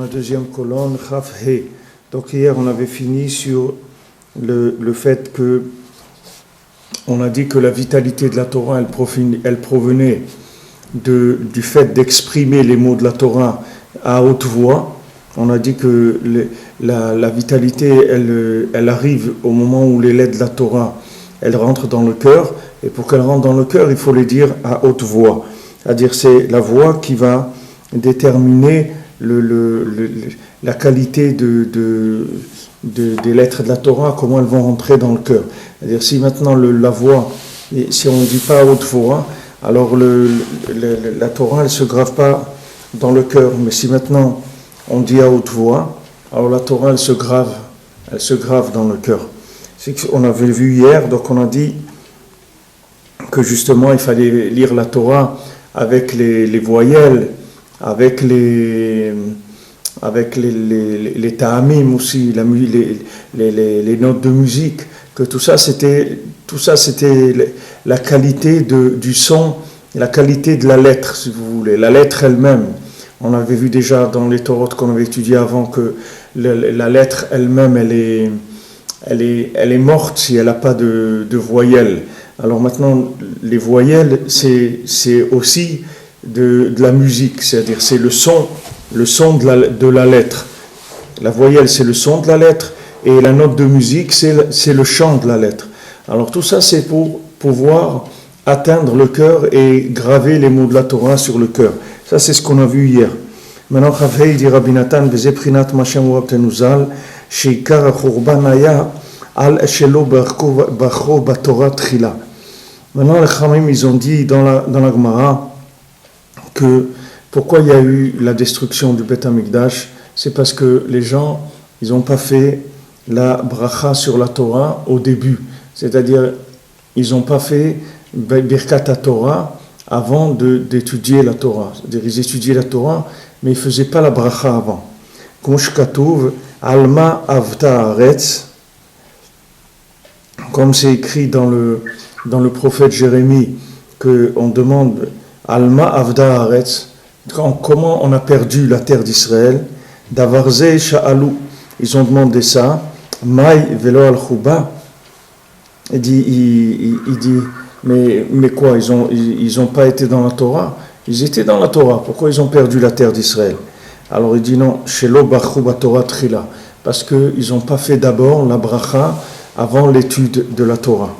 deuxième colonne, Chaf He. Donc hier on avait fini sur le fait que on a dit que la vitalité de la Torah elle provenait du fait d'exprimer les mots de la Torah à haute voix. On a dit que la vitalité elle arrive au moment où les lettres de la Torah elles rentrent dans le cœur, et pour qu'elles rentrent dans le cœur il faut les dire à haute voix, c'est-à-dire c'est la voix qui va déterminer la qualité des lettres de la Torah, comment elles vont rentrer dans le cœur. C'est-à-dire si maintenant la voix, si on ne dit pas à haute voix, alors la Torah elle ne se grave pas dans le cœur, mais si maintenant on dit à haute voix, alors la Torah elle se grave dans le cœur. C'est ce qu'on avait vu hier, donc on a dit que justement il fallait lire la Torah avec les voyelles, avec les ta'amim aussi, les notes de musique, que tout ça c'était la qualité du son, la qualité de la lettre, si vous voulez, la lettre elle-même. On avait vu déjà dans les Torotes qu'on avait étudié avant que la lettre elle-même, elle est morte si elle n'a pas de voyelles. Alors maintenant, les voyelles, c'est aussi de la musique, c'est-à-dire c'est le son de la lettre. La voyelle, c'est le son de la lettre, et la note de musique, c'est le chant de la lettre. Alors tout ça, c'est pour pouvoir atteindre le cœur et graver les mots de la Torah sur le cœur. Ça, c'est ce qu'on a vu hier. Maintenant, Chavei dit Rabbi Natan, Vezeprinat Mashem Wabtenuzal, Sheikar Achurban Aya, Al Shelo Bacho Batorah Trila. Maintenant, les Chamim, ils ont dit dans la Gemara que pourquoi il y a eu la destruction du Beth Amikdash, c'est parce que les gens, ils n'ont pas fait la bracha sur la Torah au début. C'est-à-dire, ils n'ont pas fait Birkat Torah avant d'étudier la Torah. C'est-à-dire, ils étudiaient la Torah, mais ils ne faisaient pas la bracha avant. Comme Shkatouv, Alma Avta Haaretz, comme c'est écrit dans le prophète Jérémie, qu'on demande Alma Avda Haaretz, comment on a perdu la terre d'Israël. Davarze Sha'alou, ils ont demandé ça. Maï Velo Al-Khuba, il dit mais quoi, ils ont pas été dans la Torah? Ils étaient dans la Torah, pourquoi ils ont perdu la terre d'Israël? Alors il dit non, Shelo Bachu Batorah Trila, parce qu'ils n'ont pas fait d'abord la bracha avant l'étude de la Torah.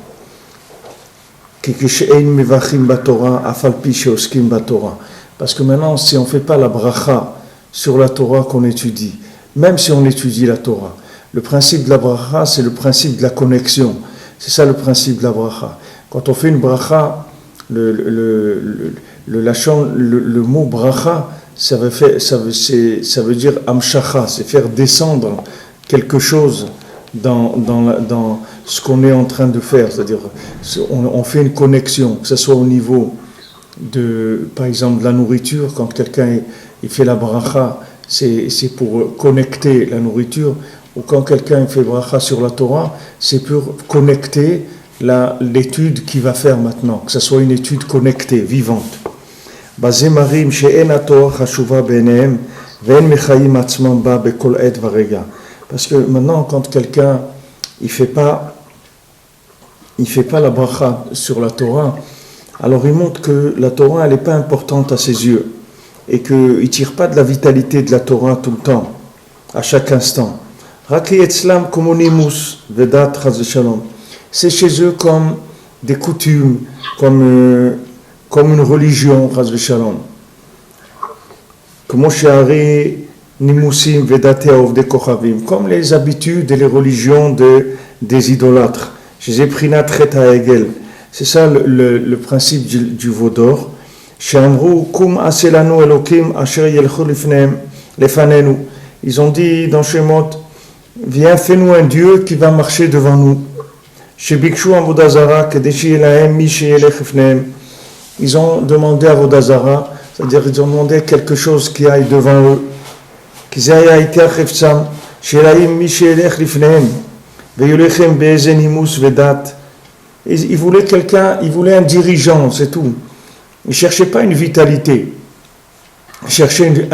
Parce que maintenant, si on ne fait pas la bracha sur la Torah qu'on étudie, même si on étudie la Torah, le principe de la bracha, c'est le principe de la connexion. C'est ça le principe de la bracha. Quand on fait une bracha, le mot bracha, ça veut dire amshacha, c'est faire descendre quelque chose dans ce qu'on est en train de faire. C'est-à-dire, on fait une connexion, que ce soit au niveau par exemple, de la nourriture. Quand quelqu'un il fait la bracha, c'est pour connecter la nourriture. Ou quand quelqu'un fait bracha sur la Torah, c'est pour connecter l'étude qu'il va faire maintenant, que ce soit une étude connectée, vivante. Parce que maintenant, quand quelqu'un il fait pas la bracha sur la Torah, alors il montre que la Torah elle n'est pas importante à ses yeux et qu'il ne tire pas de la vitalité de la Torah tout le temps, à chaque instant. C'est chez eux comme des coutumes, comme une religion, comme les habitudes et les religions des idolâtres. C'est ça le principe du veau d'or. Ils ont dit dans Shemot, viens, fais-nous un Dieu qui va marcher devant nous. Ils ont demandé à Vodazara, c'est-à-dire ils ont demandé quelque chose qui aille devant eux. Il voulait quelqu'un, il voulait un dirigeant, c'est tout. Il ne cherchait pas une vitalité. Il cherchait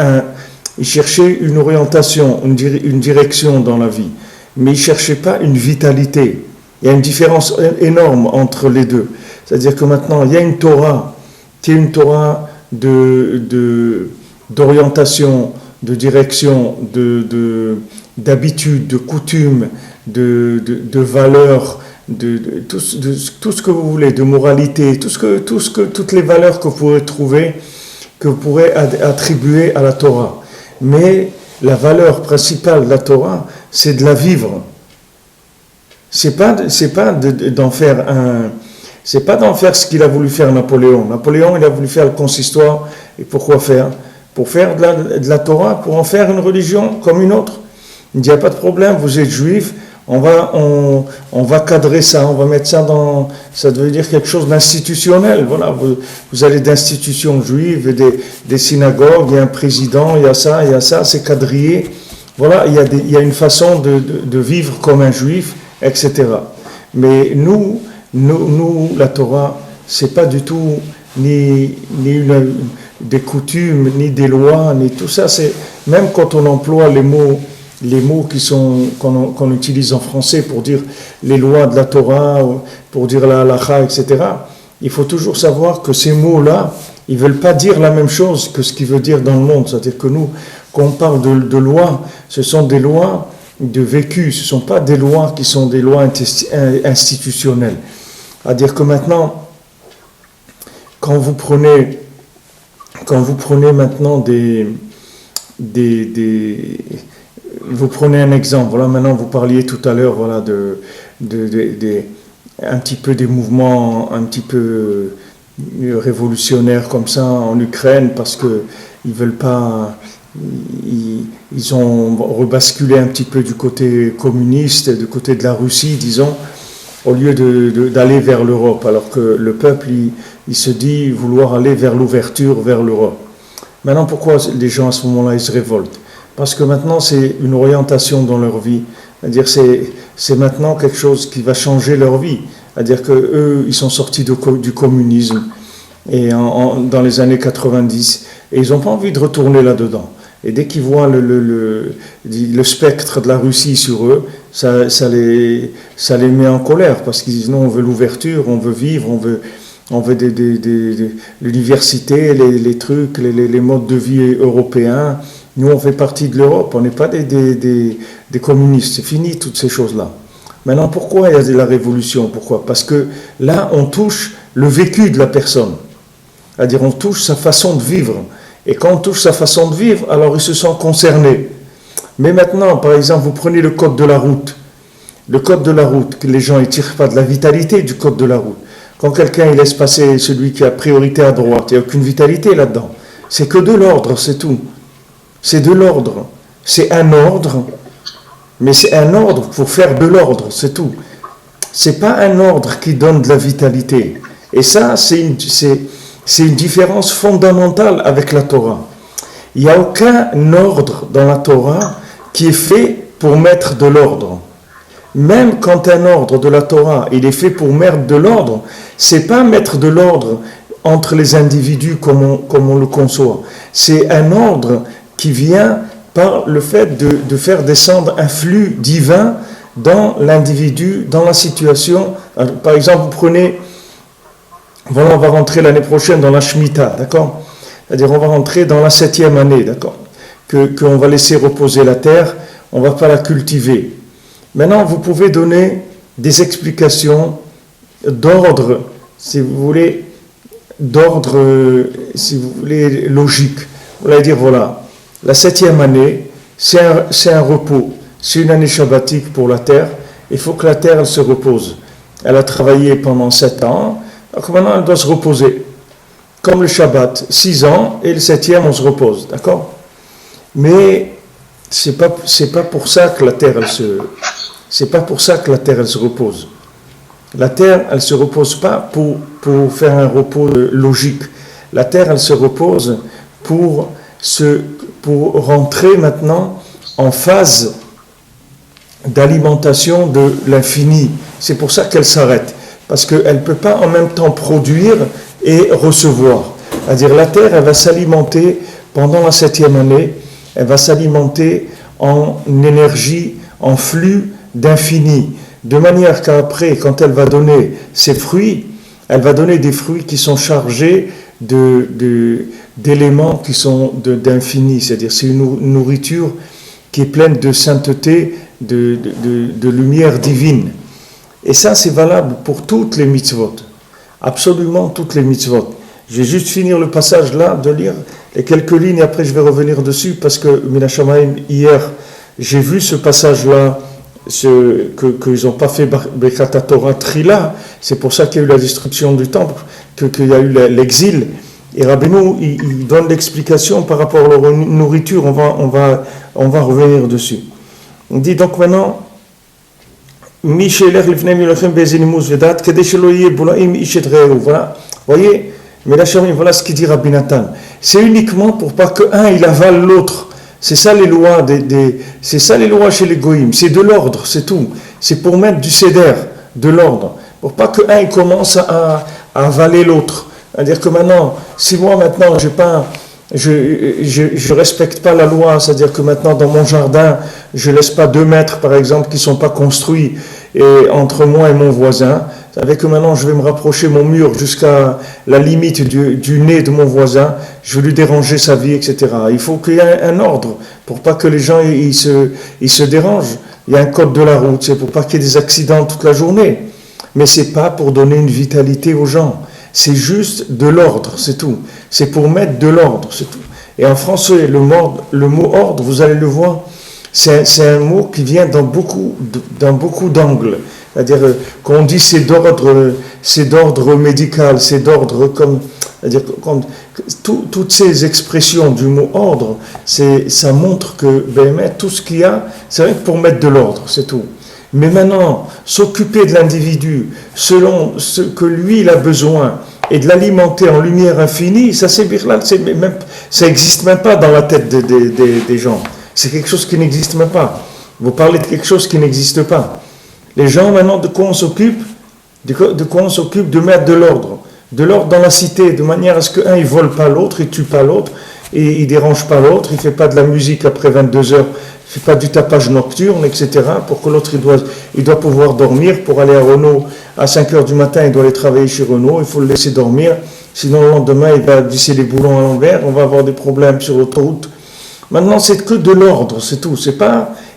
il cherchait une orientation, une direction dans la vie, mais il ne cherchait pas une vitalité. Il y a une différence énorme entre les deux. C'est-à-dire que maintenant, il y a une Torah qui est une Torah d'orientation, de direction, d'habitude, de coutume, de valeurs, tout ce que vous voulez, de moralité, toutes les valeurs que vous pourrez trouver, que vous pourrez attribuer à la Torah. Mais la valeur principale de la Torah, c'est de la vivre. C'est pas d'en faire ce qu'il a voulu faire Napoléon. Napoléon, il a voulu faire le consistoire. Et pourquoi faire? Pour faire de la Torah, pour en faire une religion comme une autre. Il dit, il n'y a pas de problème, vous êtes juif, on va cadrer ça, on va mettre ça ça veut dire quelque chose d'institutionnel. Voilà, vous avez d'institutions juives, des synagogues, il y a un président, il y a ça, c'est quadrillé. Voilà, il y a une façon de vivre comme un juif, etc. Mais nous, la Torah, c'est pas du tout ni des coutumes, ni des lois, ni tout ça. C'est, même quand on emploie les mots qu'on utilise en français pour dire les lois de la Torah, pour dire la halakha, etc., il faut toujours savoir que ces mots-là, ils ne veulent pas dire la même chose que ce qu'ils veulent dire dans le monde. C'est-à-dire que nous, quand on parle de lois, ce sont des lois de vécu, ce ne sont pas des lois qui sont des lois institutionnelles. C'est-à-dire que maintenant, quand vous prenez maintenant vous prenez un exemple, voilà, maintenant vous parliez tout à l'heure, voilà, un petit peu des mouvements un petit peu révolutionnaires comme ça en Ukraine, parce que ils veulent pas, ils ont rebasculé un petit peu du côté communiste, du côté de la Russie, disons, au lieu d'aller vers l'Europe, alors que le peuple, il se dit vouloir aller vers l'ouverture, vers l'Europe. Maintenant, pourquoi les gens à ce moment-là, ils se révoltent? Parce que maintenant, c'est une orientation dans leur vie. C'est-à-dire, c'est maintenant quelque chose qui va changer leur vie. C'est-à-dire qu'eux, ils sont sortis du communisme et dans les années 90, et ils n'ont pas envie de retourner là-dedans. Et dès qu'ils voient le spectre de la Russie sur eux, ça les met en colère, parce qu'ils disent non, on veut l'ouverture, on veut vivre, on veut l'université, les trucs, les modes de vie européens. Nous, on fait partie de l'Europe, on n'est pas des communistes, c'est fini toutes ces choses-là. Maintenant, pourquoi il y a de la révolution? Pourquoi? Parce que là, on touche le vécu de la personne. C'est-à-dire, on touche sa façon de vivre. Et quand on touche sa façon de vivre, alors ils se sentent concernés. Mais maintenant, par exemple, vous prenez le code de la route. Le code de la route, que les gens ne tirent pas de la vitalité du code de la route. Quand quelqu'un il laisse passer celui qui a priorité à droite, il n'y a aucune vitalité là-dedans. C'est que de l'ordre, c'est tout. C'est de l'ordre. C'est un ordre, mais c'est un ordre pour faire de l'ordre, c'est tout. C'est pas un ordre qui donne de la vitalité. Et ça, c'est une différence fondamentale avec la Torah. Il n'y a aucun ordre dans la Torah qui est fait pour mettre de l'ordre. Même quand un ordre de la Torah, il est fait pour mettre de l'ordre, c'est pas mettre de l'ordre entre les individus comme on le conçoit. C'est un ordre qui vient par le fait de faire descendre un flux divin dans l'individu, dans la situation. Alors, par exemple, vous prenez, voilà, on va rentrer l'année prochaine dans la Shemitah, d'accord? C'est-à-dire, on va rentrer dans la 7e année, d'accord? Qu'on va laisser reposer la terre, on ne va pas la cultiver. Maintenant, vous pouvez donner des explications d'ordre, si vous voulez, logique. Vous allez dire, voilà, la 7e année, c'est un repos, c'est une année shabbatique pour la terre, il faut que la terre elle se repose. Elle a travaillé pendant 7 ans, donc maintenant elle doit se reposer. Comme le Shabbat, 6 ans, et le 7e on se repose, d'accord? Mais c'est pas pour ça que la terre c'est pas pour ça que la terre elle se repose. La terre elle se repose pas pour faire un repos logique. La terre elle se repose pour rentrer maintenant en phase d'alimentation de l'infini. C'est pour ça qu'elle s'arrête, parce qu'elle ne peut pas en même temps produire et recevoir. C'est-à-dire la terre elle va s'alimenter pendant la 7e année elle va s'alimenter en énergie, en flux d'infini. De manière qu'après, quand elle va donner ses fruits, elle va donner des fruits qui sont chargés d'éléments qui sont d'infini. C'est-à-dire, c'est une nourriture qui est pleine de sainteté, de lumière divine. Et ça, c'est valable pour toutes les mitzvot. Absolument toutes les mitzvot. Je vais juste finir le passage là, de lire les quelques lignes, et après je vais revenir dessus, parce que, Mina Shamayim, hier, j'ai vu ce passage-là, qu'ils n'ont pas fait Birkat Torah Trila, c'est pour ça qu'il y a eu la destruction du temple, qu'il y a eu l'exil. Et Rabbeinu, il donne l'explication par rapport à leur nourriture, on va revenir dessus. On dit donc maintenant, voilà, voyez, mais là, voilà ce qu'il dit Rabbi Nathan. C'est uniquement pour pas qu'un il avale l'autre. C'est ça les lois c'est ça les lois chez les goïms. C'est de l'ordre, c'est tout. C'est pour mettre du céder, de l'ordre, pour pas qu'un il commence à avaler l'autre. C'est-à-dire que maintenant, si moi maintenant je respecte pas la loi, c'est-à-dire que maintenant dans mon jardin, je laisse pas 2 mètres par exemple qui sont pas construits et entre moi et mon voisin. Avec que maintenant je vais me rapprocher mon mur jusqu'à la limite du nez de mon voisin, je vais lui déranger sa vie, etc. Il faut qu'il y ait un ordre pour pas que les gens ils se dérangent. Il y a un code de la route, c'est pour pas qu'il y ait des accidents toute la journée. Mais c'est pas pour donner une vitalité aux gens. C'est juste de l'ordre, c'est tout. C'est pour mettre de l'ordre, c'est tout. Et en français, le mot ordre, vous allez le voir, c'est un mot qui vient dans beaucoup d'angles. C'est-à-dire qu'on dit c'est d'ordre médical, c'est d'ordre comme, c'est-à-dire toutes ces expressions du mot ordre, ça montre que tout ce qu'il y a, c'est vrai que pour mettre de l'ordre, c'est tout. Mais maintenant, s'occuper de l'individu selon ce que lui il a besoin et de l'alimenter en lumière infinie, ça c'est birlal, ça n'existe même pas dans la tête des gens. C'est quelque chose qui n'existe même pas. Vous parlez de quelque chose qui n'existe pas. Les gens maintenant, de quoi on s'occupe? De quoi on s'occupe? De mettre de l'ordre dans la cité, de manière à ce qu'un il vole pas l'autre, il tue pas l'autre, et il dérange pas l'autre, il fait pas de la musique après 22 heures, il fait pas du tapage nocturne, etc. Pour que l'autre il doit pouvoir dormir. Pour aller à Renault à 5 heures du matin, il doit aller travailler chez Renault, il faut le laisser dormir, sinon le lendemain il va visser les boulons à l'envers, on va avoir des problèmes sur l'autoroute. Maintenant c'est que de l'ordre, c'est tout.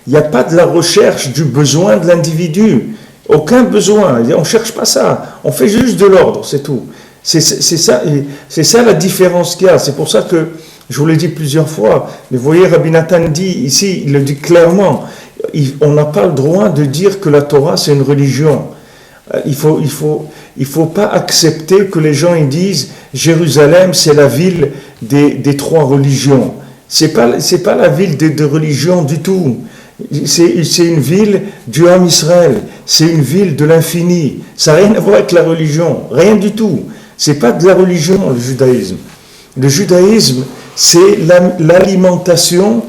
Il n'y a pas de la recherche du besoin de l'individu. Aucun besoin. On ne cherche pas ça. On fait juste de l'ordre, c'est tout. C'est ça la différence qu'il y a. C'est pour ça que, je vous l'ai dit plusieurs fois, mais vous voyez, Rabbi Nathan dit ici, il le dit clairement, on n'a pas le droit de dire que la Torah c'est une religion. Il faut pas accepter que les gens ils disent Jérusalem c'est la ville des 3 religions. C'est pas la ville de religion du tout. C'est une ville du Ham Israël, c'est une ville de l'infini. Ça n'a rien à voir avec la religion, rien du tout. C'est pas de la religion, le judaïsme. Le judaïsme, c'est l'alimentation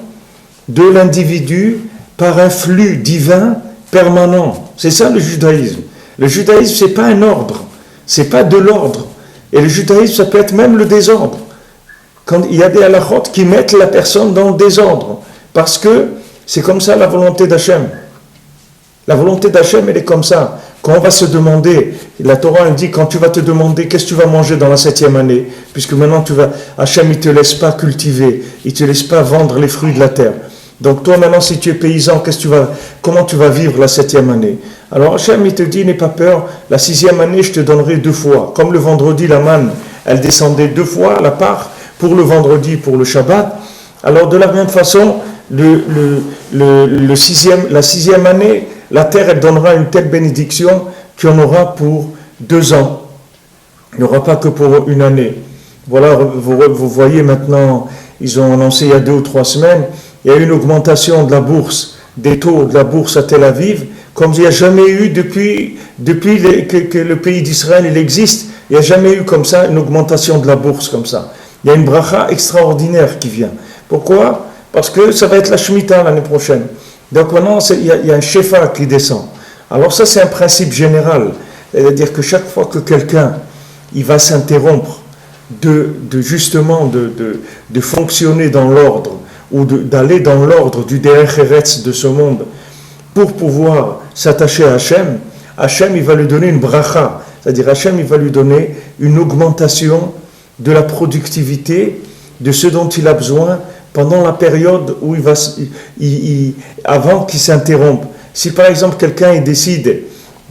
de l'individu par un flux divin permanent. C'est ça le judaïsme. Le judaïsme, c'est pas un ordre, c'est pas de l'ordre. Et le judaïsme, ça peut être même le désordre. Quand il y a des halakhot qui mettent la personne dans le désordre, parce que c'est comme ça la volonté d'Hachem. La volonté d'Hachem, elle est comme ça. Quand on va se demander, la Torah elle dit, quand tu vas te demander qu'est-ce que tu vas manger dans la 7e année, puisque maintenant Hachem il ne te laisse pas cultiver, il ne te laisse pas vendre les fruits de la terre. Donc toi maintenant si tu es paysan, comment tu vas vivre la 7e année? Alors Hachem il te dit, n'aie pas peur, la 6e année je te donnerai 2 fois. Comme le vendredi la manne, elle descendait 2 fois à la part, pour le vendredi, pour le Shabbat. Alors de la même façon, la 6e année, la terre elle donnera une telle bénédiction qu'il y en aura pour 2 ans. Il n'y aura pas que pour une année. Voilà, vous voyez maintenant, ils ont annoncé il y a 2 ou 3 semaines, il y a eu une augmentation de la bourse, des taux de la bourse à Tel Aviv, comme il n'y a jamais eu depuis que le pays d'Israël il existe, il n'y a jamais eu comme ça une augmentation de la bourse comme ça. Il y a une bracha extraordinaire qui vient. Pourquoi? Parce que ça va être la Shemitah l'année prochaine. Donc maintenant, il y a un shefa qui descend. Alors ça, c'est un principe général. C'est-à-dire que chaque fois que quelqu'un il va s'interrompre de fonctionner dans l'ordre, ou d'aller dans l'ordre du Derech Eretz de ce monde pour pouvoir s'attacher à Hachem, Hachem il va lui donner une bracha, c'est-à-dire Hachem il va lui donner une augmentation de la productivité, de ce dont il a besoin pendant la période où avant qu'il s'interrompe. Si par exemple quelqu'un il décide,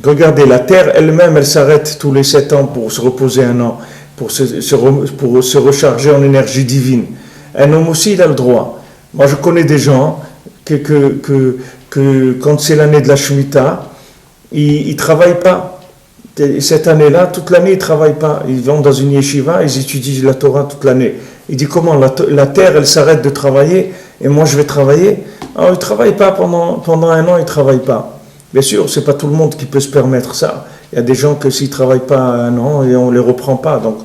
regardez, la terre elle-même elle s'arrête tous les 7 ans pour se reposer un an, pour se recharger en énergie divine. Un homme aussi il a le droit. Moi je connais des gens que quand c'est l'année de la Shemitah, ils ne travaillent pas. Cette année-là, toute l'année, ils ne travaillent pas. Ils vont dans une yeshiva, ils étudient la Torah toute l'année. Il dit comment la terre, elle s'arrête de travailler et moi je vais travailler. Alors, ils ne travaillent pas pendant un an, ils ne travaillent pas. Bien sûr, ce n'est pas tout le monde qui peut se permettre ça. Il y a des gens que s'ils ne travaillent pas un an et on ne les reprend pas, donc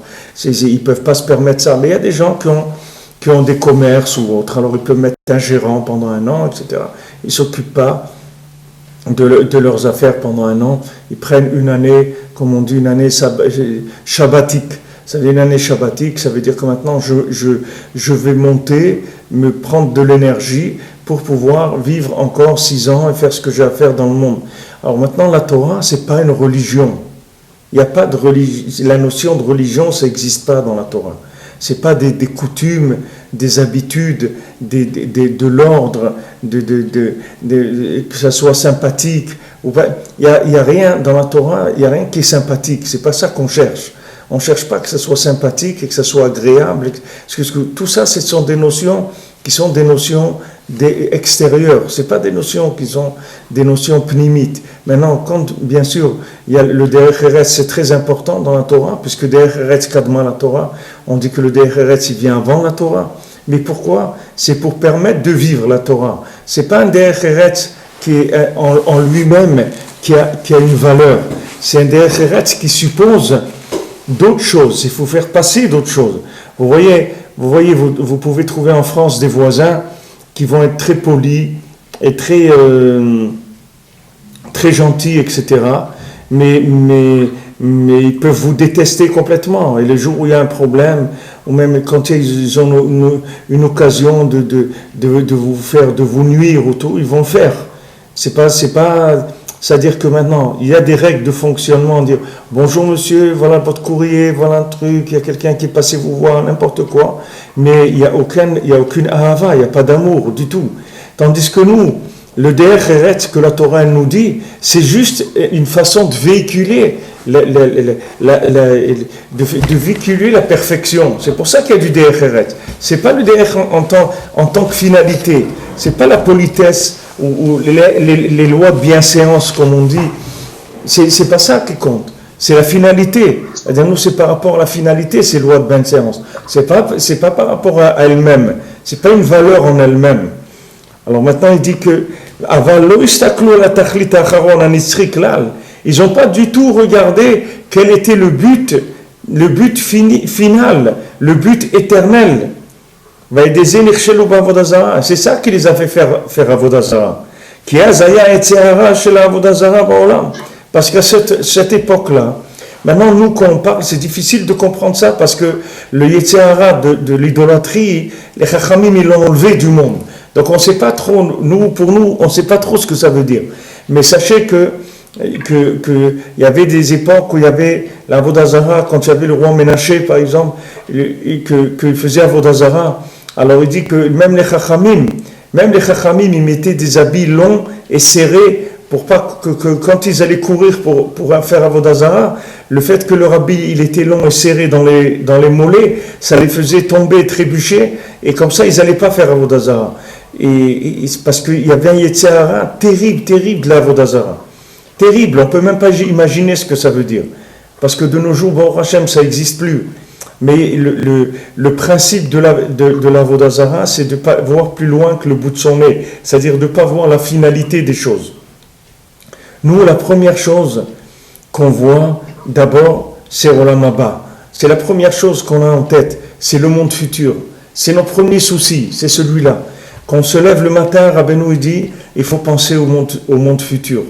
ils ne peuvent pas se permettre ça. Mais il y a des gens qui ont des commerces ou autres, alors ils peuvent mettre un gérant pendant un an, etc. Ils ne s'occupent pas de leurs affaires pendant un an. Ils prennent une année, comme on dit, une année shabbatique. Ça veut dire une année shabbatique, ça veut dire que maintenant je vais monter, me prendre de l'énergie pour pouvoir vivre encore 6 ans et faire ce que j'ai à faire dans le monde. Alors maintenant, la Torah, ce n'est pas une religion. Il n'y a pas de religion. La notion de religion, ça n'existe pas dans la Torah. Ce n'est pas des coutumes, des habitudes, de l'ordre, que ça soit sympathique. Il n'y a rien dans la Torah, il n'y a rien qui est sympathique. Ce n'est pas ça qu'on cherche. On ne cherche pas que ça soit sympathique et que ça soit agréable. Parce que tout ça, ce sont des notions qui sont des notions extérieures. Ce n'est pas des notions qui sont des notions pnimites. Maintenant, quand, bien sûr, il y a le Derech Eretz, c'est très important dans la Torah, puisque Derech Eretz kadma la Torah, on dit que le Derech Eretz, il vient avant la Torah. Mais pourquoi? C'est pour permettre de vivre la Torah. Ce n'est pas un Derech Eretz qui est en lui-même, qui a une valeur. C'est un Derech Eretz qui suppose d'autres choses. Il faut faire passer d'autres choses. Vous voyez, vous pouvez trouver en France des voisins qui vont être très polis et très gentils, etc. Mais ils peuvent vous détester complètement. Et le jour où il y a un problème, ou même quand ils ont une occasion de vous nuire ou tout, ils vont le faire. C'est-à-dire que maintenant, il y a des règles de fonctionnement, dire bonjour monsieur, voilà votre courrier, voilà un truc, il y a quelqu'un qui est passé vous voir, n'importe quoi, mais il n'y a aucune ahava, il n'y a pas d'amour du tout. Tandis que nous, le Derech Eretz que la Torah nous dit, c'est juste une façon de véhiculer de véhiculer la perfection. C'est pour ça qu'il y a du Derech Eretz. C'est pas le Derech en tant que finalité. C'est pas la politesse ou les lois de bienséance, comme on dit. C'est pas ça qui compte. C'est la finalité. C'est-à-dire, nous, c'est par rapport à la finalité, ces lois de bienséance. C'est pas par rapport à elles-mêmes. C'est pas une valeur en elle-même. Alors maintenant, il dit que ils n'ont pas du tout regardé quel était le but final, le but éternel. C'est ça qui les a fait faire Avodah Zarah. Parce qu'à cette époque-là, maintenant, nous, quand on parle, c'est difficile de comprendre ça parce que le Yetzirah de l'idolâtrie, les Chachamim, ils l'ont enlevé du monde. Donc, on ne sait pas trop, pour nous, on ne sait pas trop ce que ça veut dire. Mais sachez qu'il y avait des époques où il y avait l'Avodah Zarah, quand il y avait le roi Ménaché, par exemple, qu'il faisait Avodah Zarah. Alors, il dit que même les Chachamim, ils mettaient des habits longs et serrés pour pas que quand ils allaient courir pour faire Avodah Zarah, le fait que leur habit il était long et serré dans les mollets, ça les faisait tomber et trébucher, et comme ça ils n'allaient pas faire Avodah Zarah. Et parce qu'il y avait un Yetzirah terrible de l'Avodah Zarah. Terrible, on ne peut même pas imaginer ce que ça veut dire. Parce que de nos jours, Baruch Hashem, ça n'existe plus. Mais le principe de l'Avodah Zarah, c'est de ne pas voir plus loin que le bout de son nez. C'est-à-dire de ne pas voir la finalité des choses. Nous, la première chose qu'on voit, d'abord, c'est Olam Haba. C'est la première chose qu'on a en tête. C'est le monde futur. C'est notre premier souci, c'est celui-là. Quand on se lève le matin, Rabbeinu dit, il faut penser au monde futur.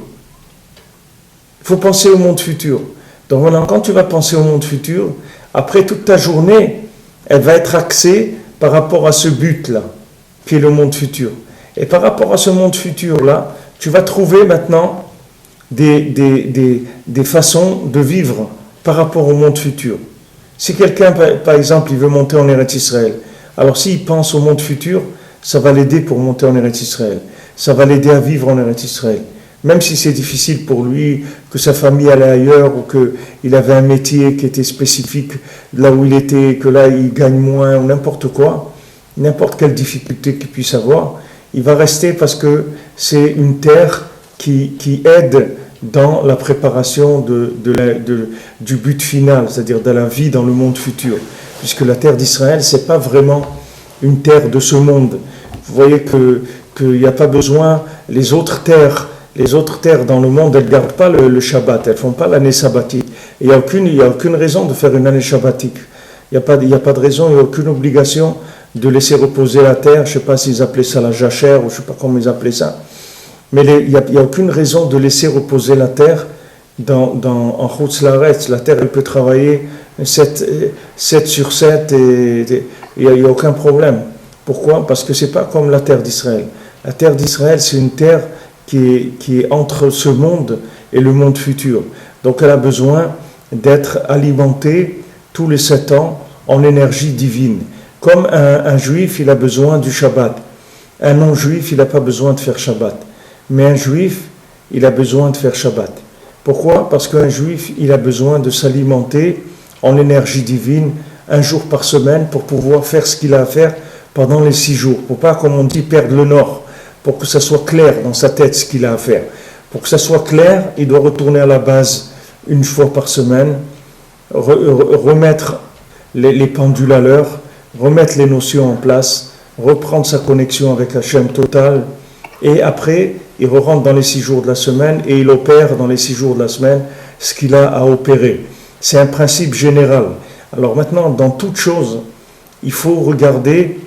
Il faut penser au monde futur. Donc voilà, quand tu vas penser au monde futur, après toute ta journée, elle va être axée par rapport à ce but-là. qui est le monde futur. Et par rapport à ce monde futur-là, tu vas trouver maintenant des façons de vivre par rapport au monde futur. Si quelqu'un, par exemple, il veut monter en Eretz Israël, alors s'il pense au monde futur, ça va l'aider pour monter en Eretz Israël. Ça va l'aider à vivre en Eretz Israël. Même si c'est difficile pour lui, que sa famille allait ailleurs, ou qu'il avait un métier qui était spécifique là où il était, que là il gagne moins, ou n'importe quoi, n'importe quelle difficulté qu'il puisse avoir, il va rester parce que c'est une terre qui aide dans la préparation du but final, c'est-à-dire de la vie dans le monde futur. Puisque la terre d'Israël, ce n'est pas vraiment une terre de ce monde. Vous voyez qu'il n'y a pas besoin, les autres terres dans le monde, elles ne gardent pas le Shabbat, elles ne font pas l'année sabbatique. Il n'y a aucune raison de faire une année shabbatique. Il n'y a pas de raison, il n'y a aucune obligation de laisser reposer la terre. Je ne sais pas s'ils appelaient ça la jachère, ou je ne sais pas comment ils appelaient ça. Mais il n'y a aucune raison de laisser reposer la terre en Chutz Laaretz. La terre, elle peut travailler 7 sur 7 et il n'y a aucun problème. Pourquoi ? Parce que ce n'est pas comme la terre d'Israël. La terre d'Israël, c'est une terre qui est entre ce monde et le monde futur. Donc elle a besoin d'être alimentée tous les 7 ans en énergie divine. Comme un juif, il a besoin du Shabbat. Un non-juif, il n'a pas besoin de faire Shabbat. Mais un juif, il a besoin de faire Shabbat. Pourquoi ? Parce qu'un juif, il a besoin de s'alimenter en énergie divine un jour par semaine pour pouvoir faire ce qu'il a à faire pendant les 6 jours. Pour pas, comme on dit, perdre le nord. Pour que ça soit clair dans sa tête ce qu'il a à faire. Pour que ça soit clair, il doit retourner à la base une fois par semaine, remettre les pendules à l'heure, remettre les notions en place, reprendre sa connexion avec Hachem totale, et après, il rentre dans les 6 jours de la semaine et il opère dans les 6 jours de la semaine ce qu'il a à opérer. C'est un principe général. Alors maintenant, dans toute chose, il faut regarder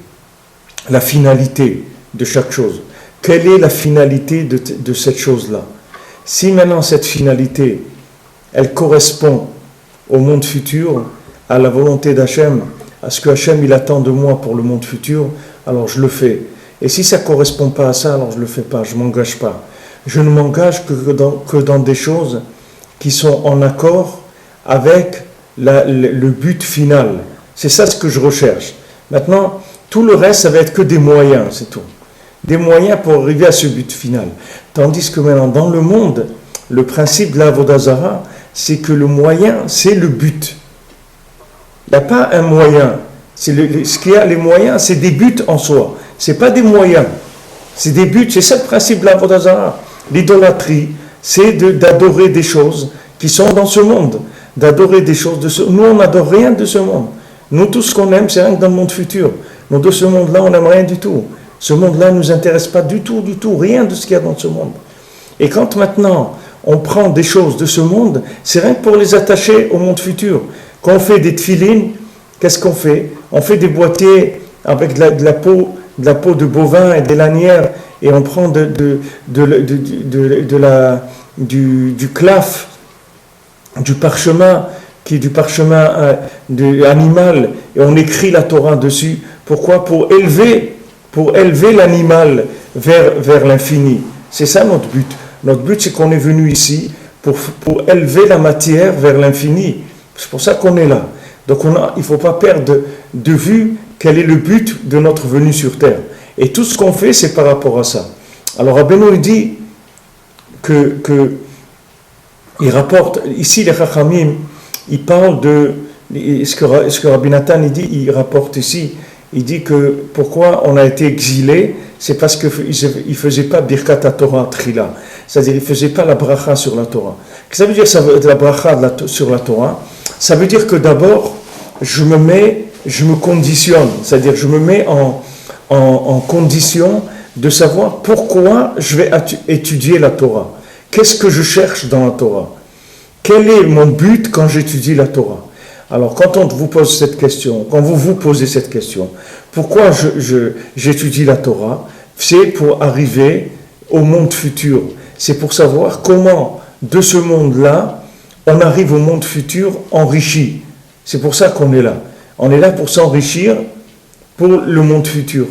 la finalité de chaque chose. Quelle est la finalité de cette chose-là ? Si maintenant cette finalité, elle correspond au monde futur, à la volonté d'Hachem, à ce que Hachem il attend de moi pour le monde futur, alors je le fais. Et si ça ne correspond pas à ça, alors je ne le fais pas, je ne m'engage pas. Je ne m'engage que dans des choses qui sont en accord avec le but final. C'est ça ce que je recherche. Maintenant, tout le reste, ça va être que des moyens, c'est tout. Des moyens pour arriver à ce but final. Tandis que maintenant, dans le monde, le principe de l'Avodah Zarah, c'est que le moyen, c'est le but. Il n'y a pas un moyen. Ce qu'il y a, les moyens, c'est des buts en soi. Ce n'est pas des moyens. C'est des buts. C'est ça le principe de l'Avodah Zarah. L'idolâtrie, c'est d'adorer des choses qui sont dans ce monde. D'adorer des choses de ce monde. Nous, on n'adore rien de ce monde. Nous, tout ce qu'on aime, c'est rien que dans le monde futur. Mais de ce monde-là, on n'aime rien du tout. Ce monde-là ne nous intéresse pas du tout, rien de ce qu'il y a dans ce monde. Et quand maintenant, on prend des choses de ce monde, c'est rien que pour les attacher au monde futur. Quand on fait des tefilines, qu'est-ce qu'on fait ? On fait des boîtiers avec de la peau de bovin et des lanières, et on prend du claf, du parchemin, qui est du parchemin animal, et on écrit la Torah dessus. Pourquoi ? Pour élever l'animal vers l'infini. C'est ça notre but. Notre but, c'est qu'on est venu ici pour élever la matière vers l'infini. C'est pour ça qu'on est là. Donc il ne faut pas perdre de vue quel est le but de notre venue sur terre. Et tout ce qu'on fait, c'est par rapport à ça. Alors Rabbeinu il dit il rapporte, ici les Chachamim, il parle de, ce que Rabbi Nathan il rapporte ici, il dit que pourquoi on a été exilé, c'est parce qu'il ne faisait pas Birkat HaTorah Trila, c'est-à-dire il ne faisait pas la bracha sur la Torah. Qu'est-ce que ça veut dire, ça veut la bracha sur la Torah? Ça veut dire que d'abord, je me conditionne, c'est-à-dire je me mets en condition de savoir pourquoi je vais étudier la Torah. Qu'est-ce que je cherche dans la Torah? Quel est mon but quand j'étudie la Torah? Alors, quand on vous pose cette question, quand vous vous posez cette question, pourquoi j'étudie la Torah? C'est pour arriver au monde futur. C'est pour savoir comment, de ce monde-là, on arrive au monde futur enrichi. C'est pour ça qu'on est là. On est là pour s'enrichir pour le monde futur.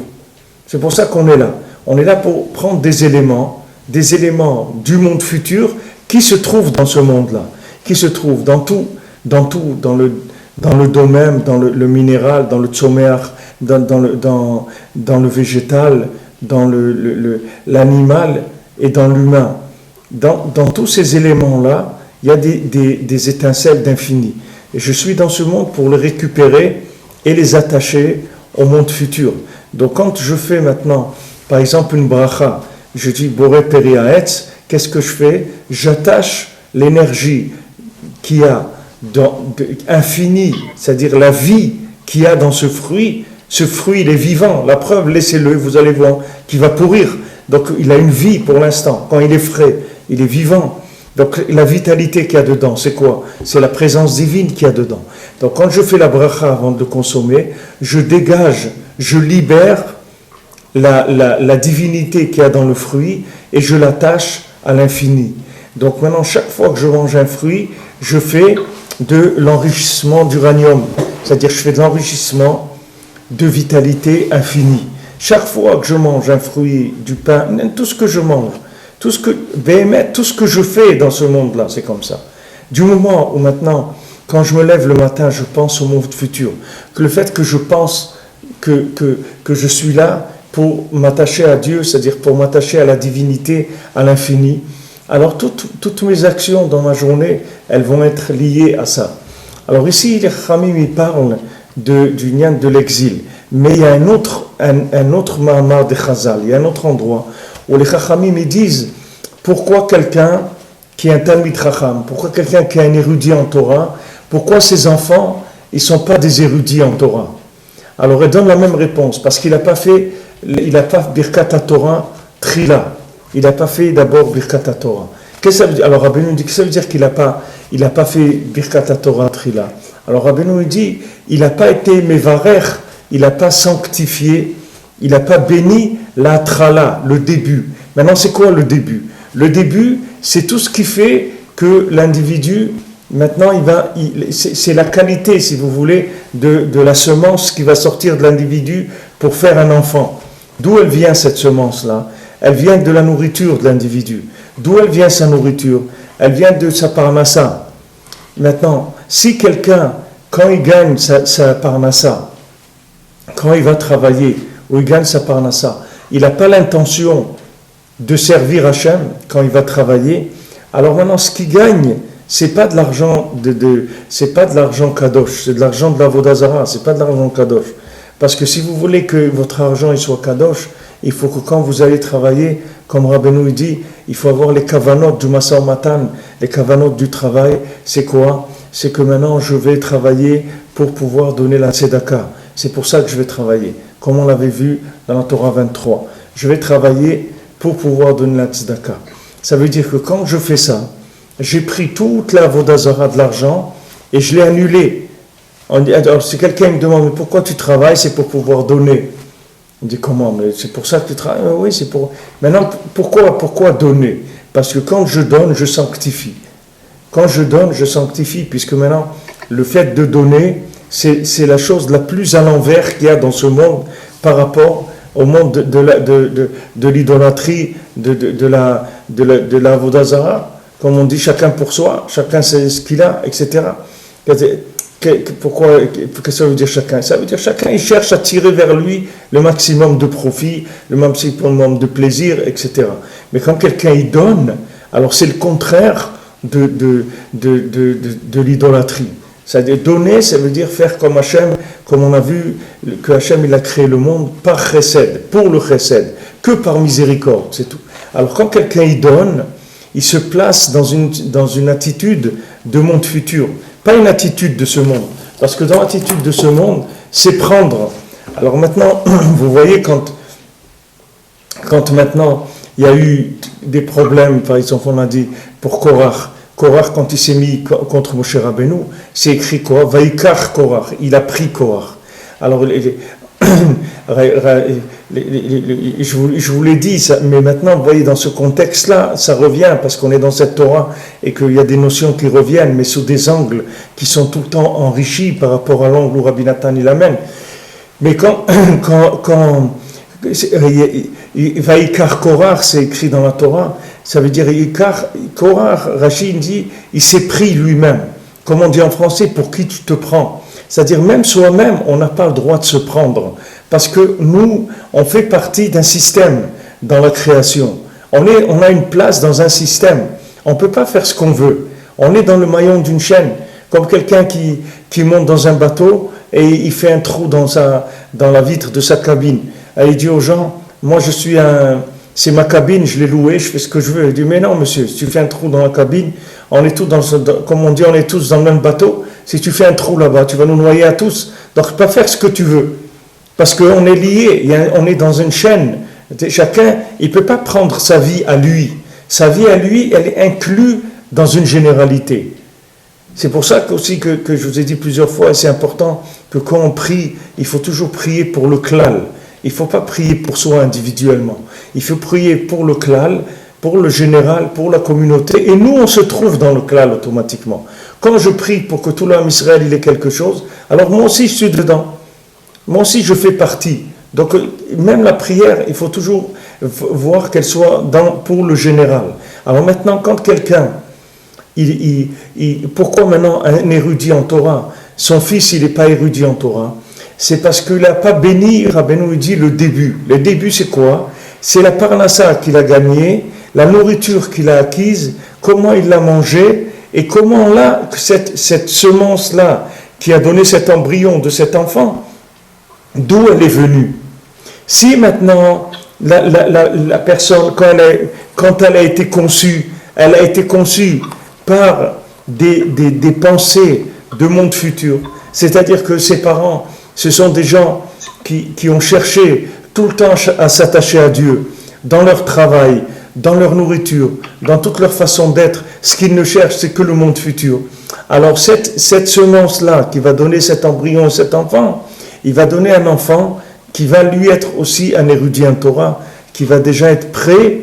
C'est pour ça qu'on est là. On est là pour prendre des éléments du monde futur qui se trouvent dans ce monde-là, qui se trouvent dans le domaine, dans le minéral, dans le tzomer, dans le végétal, dans l'animal et dans l'humain. Dans tous ces éléments-là, il y a des étincelles d'infini. Et je suis dans ce monde pour les récupérer et les attacher au monde futur. Donc quand je fais maintenant, par exemple, une bracha, je dis Boré Peri Haetz, qu'est-ce que je fais? J'attache l'énergie qu'il y a infinie, c'est-à-dire la vie qu'il y a dans ce fruit. Ce fruit, il est vivant. La preuve, laissez-le, vous allez voir, qu'il va pourrir. Donc il a une vie pour l'instant. Quand il est frais, il est vivant. Donc la vitalité qu'il y a dedans, c'est quoi? C'est la présence divine qu'il y a dedans. Donc quand je fais la bracha avant de consommer, je dégage, je libère la divinité qu'il y a dans le fruit et je l'attache à l'infini. Donc maintenant, chaque fois que je mange un fruit, je fais de l'enrichissement d'uranium. C'est-à-dire je fais de l'enrichissement de vitalité infinie. Chaque fois que je mange un fruit, du pain, tout ce que je mange, tout ce que je fais dans ce monde-là, c'est comme ça. Du moment où maintenant, quand je me lève le matin, je pense au monde futur, que le fait que je pense que je suis là pour m'attacher à Dieu, c'est-à-dire pour m'attacher à la divinité, à l'infini, alors toutes mes actions dans ma journée, elles vont être liées à ça. Alors ici, les Khamim, ils parlent du nian de l'exil, mais il y a un autre ma'amar de Chazal, il y a un autre endroit où les Chachamim ils disent pourquoi quelqu'un qui est un Talmid Chacham, pourquoi quelqu'un qui est un érudit en Torah, pourquoi ses enfants ils ne sont pas des érudits en Torah. Alors ils donnent la même réponse, parce qu'il n'a pas Birkat HaTorah Trila, il n'a pas fait d'abord Birkat HaTorah. Qu'est-ce que ça veut dire? Alors Rabbeinu dit que ça veut dire qu'il n'a pas fait Birkat HaTorah Trila. Alors Rabbeinu dit il n'a pas été Mevarer, il n'a pas sanctifié, il n'a pas béni la trala, le début. Maintenant, c'est quoi le début? Le début, c'est tout ce qui fait que l'individu, maintenant, c'est la qualité, si vous voulez, de la semence qui va sortir de l'individu pour faire un enfant. D'où elle vient cette semence-là? Elle vient de la nourriture de l'individu. D'où elle vient sa nourriture? Elle vient de sa parnassa. Maintenant, si quelqu'un, quand il gagne sa parnassa, quand il va travailler, ou il gagne sa parnassa, il n'a pas l'intention de servir Hachem quand il va travailler, alors maintenant ce qu'il gagne, c'est pas de l'argent c'est pas de l'argent kadosh, c'est de l'argent de la Vodazara, c'est pas de l'argent kadosh. Parce que si vous voulez que votre argent il soit kadosh, il faut que quand vous allez travailler, comme Rabbeinu dit, il faut avoir les kavanot du Masa Matan, les kavanot du travail. C'est quoi? C'est que maintenant je vais travailler pour pouvoir donner la tzedaka. C'est pour ça que je vais travailler, comme on l'avait vu dans la Torah 23. Je vais travailler pour pouvoir donner la tzedaka. Ça veut dire que quand je fais ça, j'ai pris toute la vodazara de l'argent et je l'ai annulé. Alors si quelqu'un me demande, mais pourquoi tu travailles? C'est pour pouvoir donner. On dit, comment? Mais c'est pour ça que tu travailles? Oui, c'est pour... Maintenant, pourquoi donner? Parce que quand je donne, je sanctifie. Quand je donne, je sanctifie, puisque maintenant, le fait de donner, c'est la chose la plus à l'envers qu'il y a dans ce monde par rapport au monde de l'idolâtrie, de la Vodazara. Comme on dit, chacun pour soi, chacun sait ce qu'il a, etc. Pourquoi? Qu'est-ce que ça veut dire chacun? Ça veut dire chacun il cherche à tirer vers lui le maximum de profit, le maximum de plaisir, etc. Mais quand quelqu'un y donne, alors c'est le contraire de l'idolâtrie. C'est-à-dire donner, ça veut dire faire comme Hachem, comme on a vu que Hachem il a créé le monde par chesed, pour le chesed, que par miséricorde, c'est tout. Alors quand quelqu'un y donne, il se place dans une attitude de monde futur, pas une attitude de ce monde. Parce que dans l'attitude de ce monde, c'est prendre. Alors maintenant, vous voyez, quand maintenant il y a eu des problèmes, par exemple, on a dit pour Korach, quand il s'est mis contre Moshe Rabbeinu, c'est écrit quoi? Vaikar Korach, il a pris Korach. Alors, je vous l'ai dit, mais maintenant, vous voyez, dans ce contexte-là, ça revient, parce qu'on est dans cette Torah, et qu'il y a des notions qui reviennent, mais sous des angles qui sont tout le temps enrichis par rapport à l'angle où Rabbi Nathan il amène. Mais Vaikar Korach, c'est écrit dans la Torah, ça veut dire Korach, Rachid dit, il s'est pris lui-même. Comme on dit en français, pour qui tu te prends? C'est-à-dire même soi-même, on n'a pas le droit de se prendre. Parce que nous, on fait partie d'un système dans la création. On a une place dans un système. On ne peut pas faire ce qu'on veut. On est dans le maillon d'une chaîne. Comme quelqu'un qui monte dans un bateau et il fait un trou dans la vitre de sa cabine. Et il dit aux gens, moi c'est ma cabine, je l'ai louée, je fais ce que je veux. Il dit, mais non monsieur, si tu fais un trou dans la cabine, on est tous comme on dit, on est tous dans le même bateau. Si tu fais un trou là-bas, tu vas nous noyer à tous. Donc, tu ne peux pas faire ce que tu veux. Parce qu'on est liés, on est dans une chaîne. Chacun, il ne peut pas prendre sa vie à lui. Sa vie à lui, elle est inclue dans une généralité. C'est pour ça aussi que je vous ai dit plusieurs fois, et c'est important, que quand on prie, il faut toujours prier pour le klal. Il ne faut pas prier pour soi individuellement. Il faut prier pour le klal, pour le général, pour la communauté. Et nous, on se trouve dans le klal automatiquement. Quand je prie pour que tout l'homme Israël il ait quelque chose, alors moi aussi je suis dedans. Moi aussi je fais partie. Donc même la prière, il faut toujours voir qu'elle soit pour le général. Alors maintenant, quand quelqu'un, pourquoi maintenant un érudit en Torah, son fils il n'est pas érudit en Torah? C'est parce qu'il n'a pas béni, Rabbeinu dit, le début. Le début c'est quoi? C'est la parnassa qu'il a gagnée, la nourriture qu'il a acquise, comment il l'a mangée, et comment là, cette semence-là, qui a donné cet embryon de cet enfant, d'où elle est venue? Si maintenant, la personne, quand elle a été conçue par des pensées de monde futur, c'est-à-dire que ses parents, ce sont des gens qui ont cherché tout le temps à s'attacher à Dieu, dans leur travail, dans leur nourriture, dans toute leur façon d'être, ce qu'ils ne cherchent, c'est que le monde futur. Alors cette semence-là, qui va donner cet embryon, cet enfant, il va donner un enfant qui va lui être aussi un érudit en Torah, qui va déjà être prêt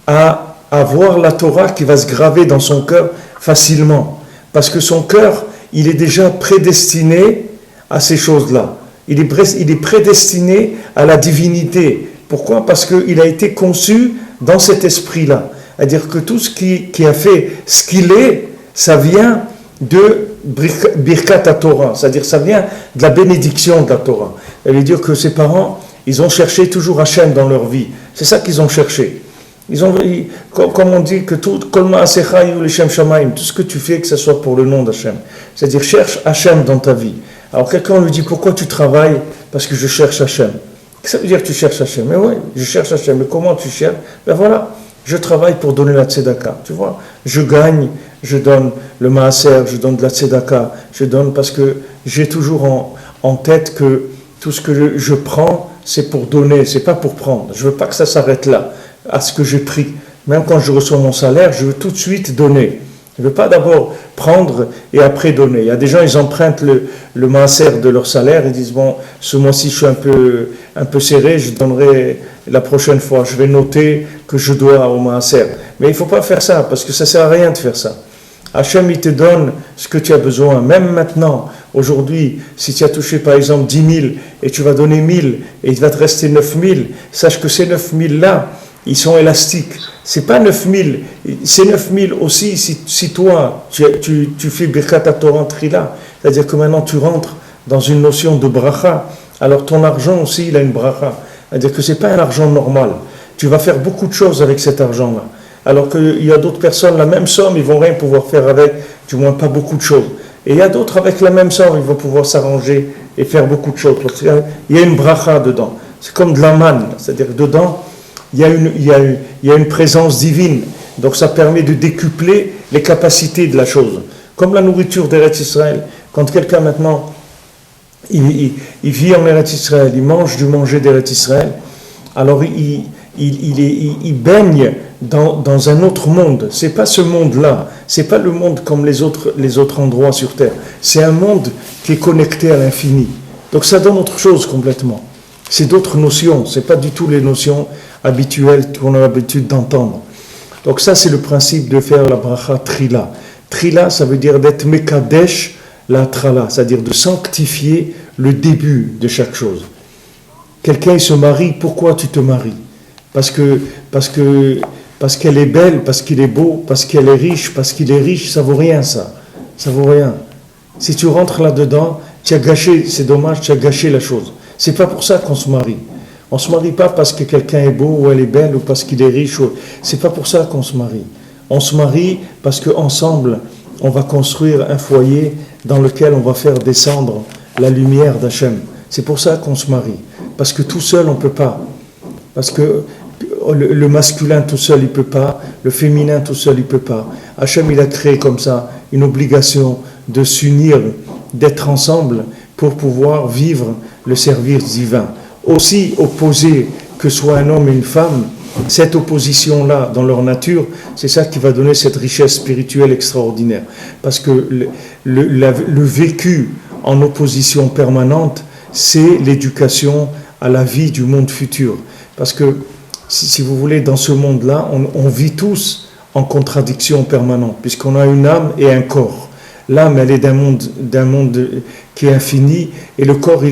à avoir la Torah qui va se graver dans son cœur facilement. Parce que son cœur, il est déjà prédestiné à ces choses-là. Il est prédestiné à la divinité. Pourquoi? Parce qu'il a été conçu dans cet esprit-là. C'est-à-dire que tout ce qui a fait ce qu'il est, ça vient de Birkat Torah, c'est-à-dire ça vient de la bénédiction de la Torah. Ça veut dire que ses parents, ils ont cherché toujours Hachem dans leur vie. C'est ça qu'ils ont cherché. Comme on dit que tout ce que tu fais, que ce soit pour le nom d'Hachem. C'est-à-dire cherche Hachem dans ta vie. Alors quelqu'un lui dit, pourquoi tu travailles? Parce que je cherche Hachem. Ça veut dire que tu cherches Hachem. Mais oui, je cherche Hachem. Mais comment tu cherches? Ben voilà, je travaille pour donner la tzedaka. Tu vois, je gagne, je donne le maaser, je donne de la tzedaka. Je donne parce que j'ai toujours en tête que tout ce que je prends, c'est pour donner, c'est pas pour prendre. Je veux pas que ça s'arrête là, à ce que j'ai pris. Même quand je reçois mon salaire, je veux tout de suite donner. Je ne veux pas d'abord prendre et après donner. Il y a des gens, ils empruntent le maaser de leur salaire, ils disent, bon, ce mois-ci je suis un peu serré, je donnerai la prochaine fois, je vais noter que je dois au maaser. Mais il ne faut pas faire ça, parce que ça ne sert à rien de faire ça. Hachem, il te donne ce que tu as besoin. Même maintenant, aujourd'hui, si tu as touché par exemple 10 000 et tu vas donner 1 000 et il va te rester 9 000, sache que ces 9 000-là, ils sont élastiques. C'est pas 9 000, c'est 9 000 aussi si toi, tu fais Birkat Torah Trila, c'est-à-dire que maintenant tu rentres dans une notion de bracha, alors ton argent aussi, il a une bracha. C'est-à-dire que c'est pas un argent normal. Tu vas faire beaucoup de choses avec cet argent-là. Alors qu'il y a d'autres personnes, la même somme, ils vont rien pouvoir faire avec, du moins pas beaucoup de choses. Et il y a d'autres avec la même somme, ils vont pouvoir s'arranger et faire beaucoup de choses. Il y a une bracha dedans. C'est comme de la manne, c'est-à-dire dedans, il y a une présence divine. Donc ça permet de décupler les capacités de la chose. Comme la nourriture d'Eretz Israël. Quand quelqu'un maintenant, il vit en Eretz Israël, il mange du manger d'Eretz Israël, alors il baigne dans un autre monde. C'est pas ce monde-là. C'est pas le monde comme les autres endroits sur Terre. C'est un monde qui est connecté à l'infini. Donc ça donne autre chose complètement. C'est d'autres notions. C'est pas du tout les notions habituelles qu'on a l'habitude d'entendre. Donc ça, c'est le principe de faire la bracha trila. Trila, ça veut dire d'être mekadesh la trala, c'est-à-dire de sanctifier le début de chaque chose. quelqu'un se marie, pourquoi tu te maries? Parce qu'elle est belle, parce qu'il est beau, parce qu'elle est riche, parce qu'il est riche, ça vaut rien ça. Ça vaut rien. Si tu rentres là-dedans, tu as gâché, c'est dommage, tu as gâché la chose. C'est pas pour ça qu'on se marie. On se marie pas parce que quelqu'un est beau ou elle est belle ou parce qu'il est riche. C'est pas pour ça qu'on se marie. On se marie parce qu'ensemble, on va construire un foyer dans lequel on va faire descendre la lumière d'Hachem. C'est pour ça qu'on se marie. Parce que tout seul, on ne peut pas. Parce que le masculin tout seul, il ne peut pas. Le féminin tout seul, il ne peut pas. Hachem, il a créé comme ça une obligation de s'unir, d'être ensemble pour pouvoir vivre le service divin. Aussi opposé que soit un homme et une femme, cette opposition-là dans leur nature, c'est ça qui va donner cette richesse spirituelle extraordinaire. Parce que le vécu en opposition permanente, c'est l'éducation à la vie du monde futur. Parce que, si vous voulez, dans ce monde-là, on vit tous en contradiction permanente, puisqu'on a une âme et un corps. L'âme, elle est d'un monde qui est infini, et le corps,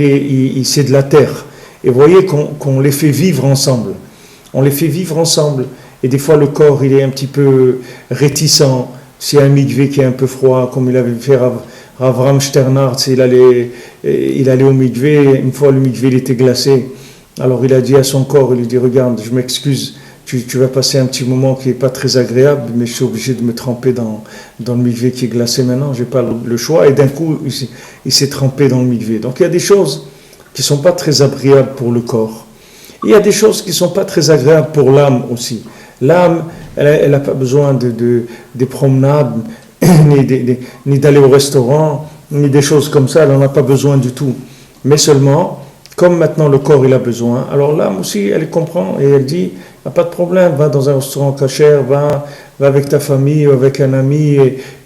c'est de la terre. Et vous voyez qu'on les fait vivre ensemble. On les fait vivre ensemble. Et des fois, le corps, il est un petit peu réticent. S'il y a un mikvé qui est un peu froid, comme il avait fait Avram Sternhardt, il allait au mikvé. Une fois, le mikvé, il était glacé. Alors, il a dit à son corps, il lui dit, regarde, je m'excuse, tu vas passer un petit moment qui n'est pas très agréable, mais je suis obligé de me tremper dans le mikvé qui est glacé maintenant. Je n'ai pas le choix. Et d'un coup, il s'est trempé dans le mikvé. Donc, il y a des choses qui ne sont pas très agréables pour le corps. Il y a des choses qui ne sont pas très agréables pour l'âme aussi. L'âme, elle n'a pas besoin des promenades, ni d'aller au restaurant, ni des choses comme ça, elle n'en a pas besoin du tout. Mais seulement, comme maintenant le corps il a besoin, alors l'âme aussi, elle comprend et elle dit, il n'y a pas de problème, va dans un restaurant kasher, va avec ta famille, avec un ami,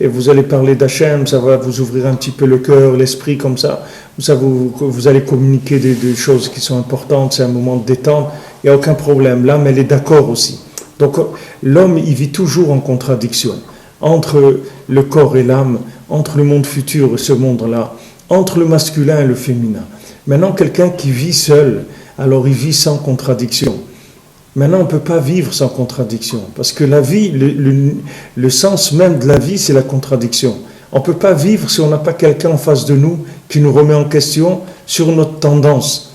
et vous allez parler d'Hachem, ça va vous ouvrir un petit peu le cœur, l'esprit comme ça. Vous allez communiquer des choses qui sont importantes, c'est un moment de détente, il n'y a aucun problème. L'âme, elle est d'accord aussi. Donc l'homme, il vit toujours en contradiction entre le corps et l'âme, entre le monde futur et ce monde-là, entre le masculin et le féminin. Maintenant, quelqu'un qui vit seul, alors il vit sans contradiction. Maintenant, on ne peut pas vivre sans contradiction, parce que la vie, le sens même de la vie, c'est la contradiction. On ne peut pas vivre si on n'a pas quelqu'un en face de nous qui nous remet en question sur notre tendance.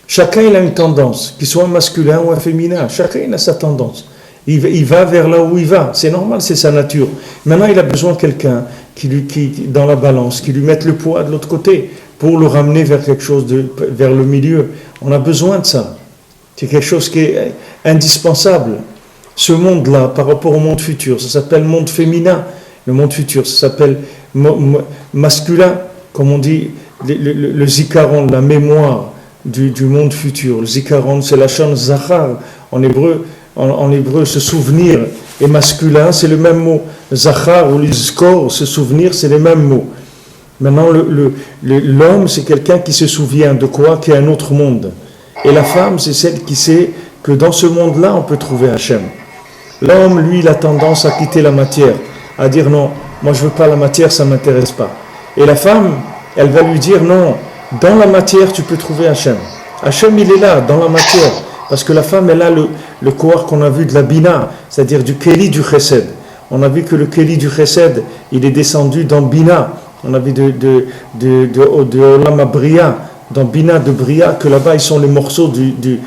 Chacun il a une tendance, qu'il soit un masculin ou un féminin, chacun il a sa tendance. Il va vers là où il va, c'est normal, c'est sa nature. Maintenant, il a besoin de quelqu'un qui dans la balance, qui lui mette le poids de l'autre côté pour le ramener vers quelque chose, vers le milieu. On a besoin de ça. C'est quelque chose qui est indispensable. Ce monde-là, par rapport au monde futur, ça s'appelle monde féminin. Le monde futur, ça s'appelle masculin, comme on dit, le zikaron, la mémoire du monde futur. Le zikaron, c'est la shon zachar. En hébreu, se souvenir et masculin, c'est le même mot. Zachar ou lizkor, se souvenir, c'est les mêmes mots. Maintenant, l'homme, c'est quelqu'un qui se souvient de quoi? Qui est un autre monde. Et la femme, c'est celle qui sait que dans ce monde-là, on peut trouver Hachem. L'homme, lui, il a tendance à quitter la matière, à dire non, moi je veux pas la matière, ça m'intéresse pas. Et la femme, elle va lui dire non, dans la matière, tu peux trouver Hachem. Hachem, il est là, dans la matière. Parce que la femme, elle a le corps qu'on a vu de la Bina, c'est-à-dire du Kéli du Chesed. On a vu que le Kéli du Chesed, il est descendu dans Bina. On a vu de Olam Bria, dans Bina de Bria, que là-bas, ils sont les morceaux du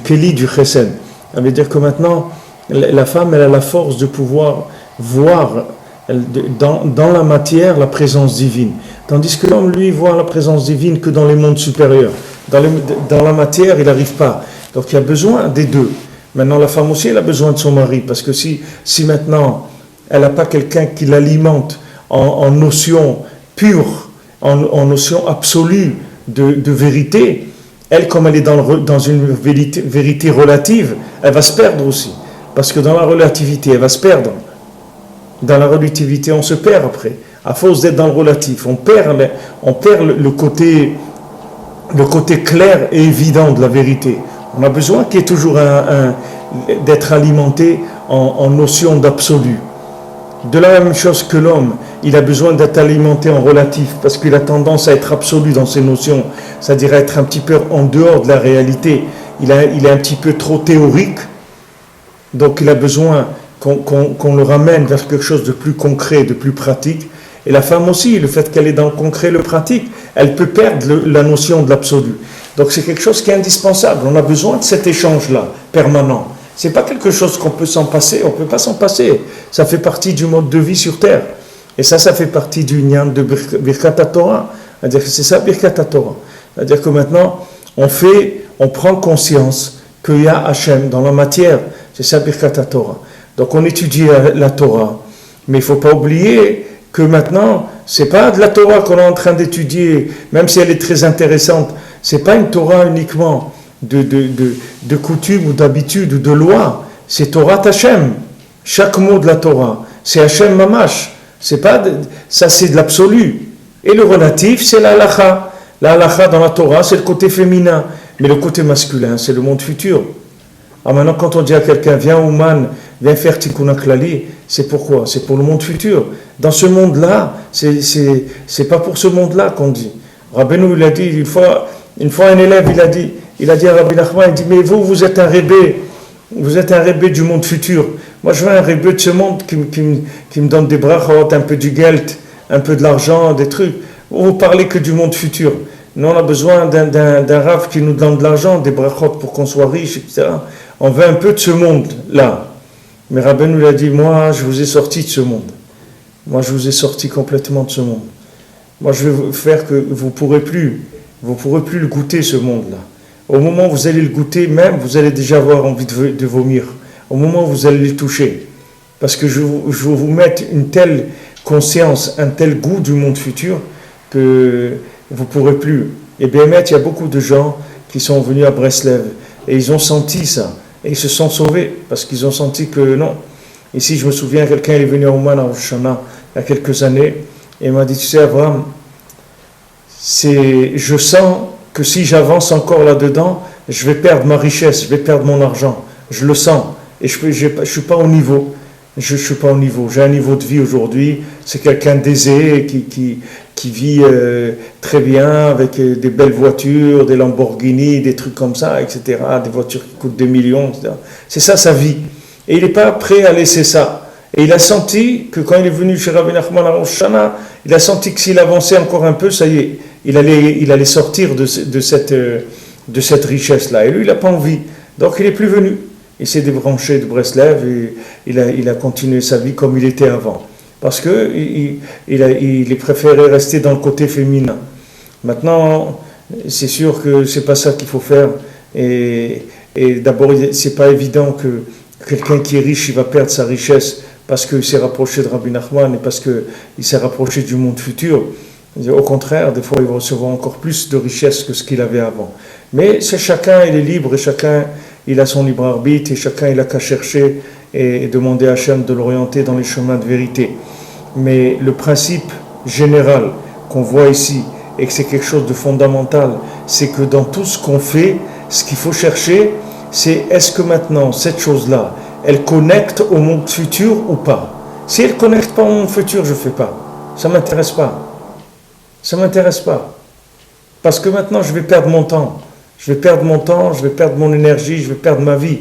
Kéli du Chesed. Ça veut dire que maintenant, la femme, elle a la force de pouvoir voir dans la matière la présence divine. Tandis que l'homme, lui, voit la présence divine que dans les mondes supérieurs. Dans la matière, il n'arrive pas. Donc il y a besoin des deux. Maintenant, la femme aussi, elle a besoin de son mari, parce que si maintenant, elle n'a pas quelqu'un qui l'alimente en notion pure, en notion absolue de vérité, elle, comme elle est dans une vérité relative, elle va se perdre aussi. Parce que dans la relativité, elle va se perdre. Dans la relativité, on se perd après. À force d'être dans le relatif, on perd le côté clair et évident de la vérité. On a besoin qu'il y ait toujours d'être alimenté en notion d'absolu. De la même chose que l'homme, il a besoin d'être alimenté en relatif, parce qu'il a tendance à être absolu dans ses notions, c'est-à-dire à être un petit peu en dehors de la réalité. Il est un petit peu trop théorique, donc il a besoin qu'on le ramène vers quelque chose de plus concret, de plus pratique. Et la femme aussi, le fait qu'elle est dans le concret, le pratique, elle peut perdre la notion de l'absolu. Donc c'est quelque chose qui est indispensable. On a besoin de cet échange-là, permanent. C'est pas quelque chose qu'on peut s'en passer, on peut pas s'en passer. Ça fait partie du mode de vie sur Terre. Et ça fait partie du Nyan de Birkat Torah. C'est-à-dire que c'est ça Birkat Torah. C'est-à-dire que maintenant, on prend conscience qu'il y a Hachem dans la matière. C'est ça Birkat Torah. Donc on étudie la Torah. Mais il ne faut pas oublier que maintenant, ce n'est pas de la Torah qu'on est en train d'étudier, même si elle est très intéressante. Ce n'est pas une Torah uniquement de coutume ou d'habitude ou de loi. C'est Torah Hachem. Chaque mot de la Torah, c'est Hachem Mamash. Ça, c'est de l'absolu. Et le relatif, c'est la halakha. La halakha dans la Torah, c'est le côté féminin. Mais le côté masculin, c'est le monde futur. Alors maintenant, quand on dit à quelqu'un, viens Ouman, viens faire Tikkun HaKlali, c'est pourquoi? C'est pour le monde futur. Dans ce monde-là, c'est pas pour ce monde-là qu'on dit. Rabbeinu, il a dit, une fois un élève, il a dit à Rabbi Nachman, il dit, mais vous êtes un rébé du monde futur. Moi, je veux un rébé de ce monde qui me donne des brachot, un peu du geld, un peu de l'argent, des trucs. Vous parlez que du monde futur. Nous, on a besoin d'un rave qui nous donne de l'argent, des brachot pour qu'on soit riche, etc. On veut un peu de ce monde-là. Mais Rabbeinu nous l'a dit, moi, je vous ai sorti de ce monde. Moi, je vous ai sorti complètement de ce monde. Moi, je vais faire que vous ne pourrez plus le goûter, ce monde-là. Au moment où vous allez le goûter, même, vous allez déjà avoir envie de vomir. Au moment où vous allez le toucher. Parce que je vais vous mettre une telle conscience, un tel goût du monde futur, que vous ne pourrez plus. Et bien, il y a beaucoup de gens qui sont venus à Breslev, et ils ont senti ça. Et ils se sont sauvés, parce qu'ils ont senti que non. Ici, je me souviens, quelqu'un est venu à Ouman, à Rosh Hashanah, il y a quelques années, et il m'a dit, tu sais, Abraham, je sens que si j'avance encore là-dedans, je vais perdre ma richesse, je vais perdre mon argent. Je le sens. Et je ne suis pas au niveau. Je ne suis pas au niveau. J'ai un niveau de vie aujourd'hui. C'est quelqu'un d'aisé qui vit très bien avec des belles voitures, des Lamborghini, des trucs comme ça, etc. Des voitures qui coûtent des millions, etc. C'est ça sa vie. Et il n'est pas prêt à laisser ça. Et il a senti que quand il est venu chez Rabbi Nachman à Rosh Hashanah, il a senti que s'il avançait encore un peu, ça y est, il allait sortir de cette richesse-là. Et lui, il n'a pas envie. Donc il n'est plus venu. Il s'est débranché de Breslev et il a continué sa vie comme il était avant. Parce qu'il il préféré rester dans le côté féminin. Maintenant, c'est sûr que ce n'est pas ça qu'il faut faire. Et d'abord, ce n'est pas évident que quelqu'un qui est riche, il va perdre sa richesse parce qu'il s'est rapproché de Rabbi Nachman et parce qu'il s'est rapproché du monde futur. Au contraire, des fois, il va recevoir encore plus de richesse que ce qu'il avait avant. Mais c'est chacun, il est libre et chacun, il a son libre arbitre et chacun, il a qu'à chercher et demander à Hachem de l'orienter dans les chemins de vérité. Mais le principe général qu'on voit ici, et que c'est quelque chose de fondamental, c'est que dans tout ce qu'on fait, ce qu'il faut chercher, c'est est-ce que maintenant, cette chose-là, elle connecte au monde futur ou pas? Si elle ne connecte pas au monde futur, je ne fais pas. Ça ne m'intéresse pas. Ça ne m'intéresse pas. Parce que maintenant, je vais perdre mon temps. Je vais perdre mon temps, je vais perdre mon énergie, je vais perdre ma vie.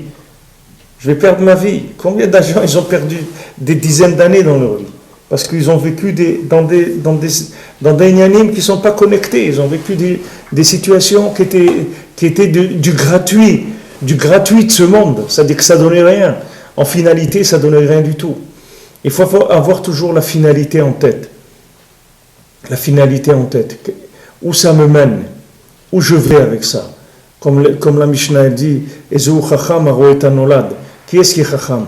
Je vais perdre ma vie. Combien de gens ils ont perdu des dizaines d'années dans leur vie? Parce qu'ils ont vécu dans des inanimes qui ne sont pas connectés. Ils ont vécu des situations qui étaient du gratuit de ce monde. C'est-à-dire que ça ne donnait rien. En finalité, ça ne donnait rien du tout. Il faut avoir toujours la finalité en tête. La finalité en tête. Où ça me mène? Où je vais avec ça? Comme la Mishnah dit, Ezeu chacham aroet hanolad. Qui est-ce qui est chacham?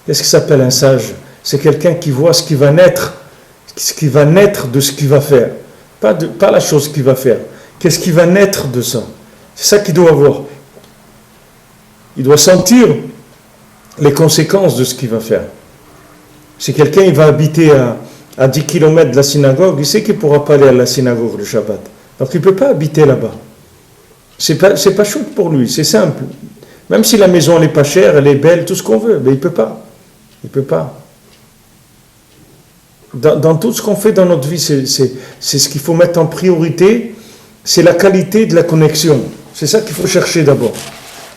Qu'est-ce qui s'appelle un sage? C'est quelqu'un qui voit ce qui va naître de ce qu'il va faire. Pas la chose qu'il va faire. Qu'est-ce qui va naître de ça? C'est ça qu'il doit voir. Il doit sentir les conséquences de ce qu'il va faire. Si quelqu'un il va habiter à 10 km de la synagogue, il sait qu'il ne pourra pas aller à la synagogue le Shabbat. Donc il ne peut pas habiter là-bas. C'est pas chaud pour lui, c'est simple. Même si la maison n'est pas chère, elle est belle, tout ce qu'on veut, mais il ne peut pas. Il ne peut pas. Dans tout ce qu'on fait dans notre vie, c'est ce qu'il faut mettre en priorité, c'est la qualité de la connexion. C'est ça qu'il faut chercher d'abord.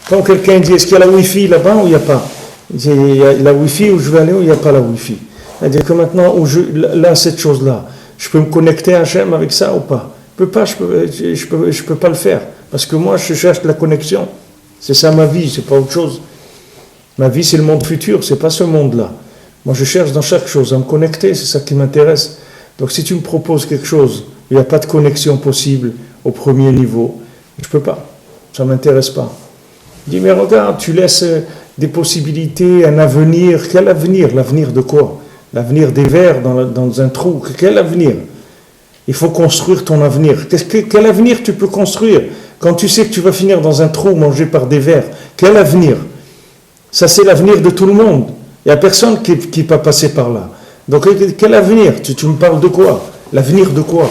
Quand quelqu'un dit, est-ce qu'il y a la Wi-Fi là-bas ou il n'y a pas? Il y a la Wifi où je vais aller ou il n'y a pas la Wifi. C'est-à-dire que maintenant, là, cette chose-là, je peux me connecter à Hachem avec ça ou pas? Je peux pas le faire. Parce que moi, je cherche la connexion. C'est ça ma vie, c'est pas autre chose. Ma vie, c'est le monde futur, c'est pas ce monde-là. Moi, je cherche dans chaque chose à me connecter, c'est ça qui m'intéresse. Donc, si tu me proposes quelque chose, il n'y a pas de connexion possible au premier niveau, je peux pas. Ça m'intéresse pas. Je dis, mais regarde, tu laisses des possibilités, un avenir. Quel avenir? L'avenir de quoi? L'avenir des vers dans un trou. Quel avenir? Il faut construire ton avenir. Quel avenir tu peux construire quand tu sais que tu vas finir dans un trou mangé par des vers? Quel avenir? Ça, c'est l'avenir de tout le monde. Il n'y a personne qui va passer par là. Donc, quel avenir? Tu me parles de quoi? L'avenir de quoi?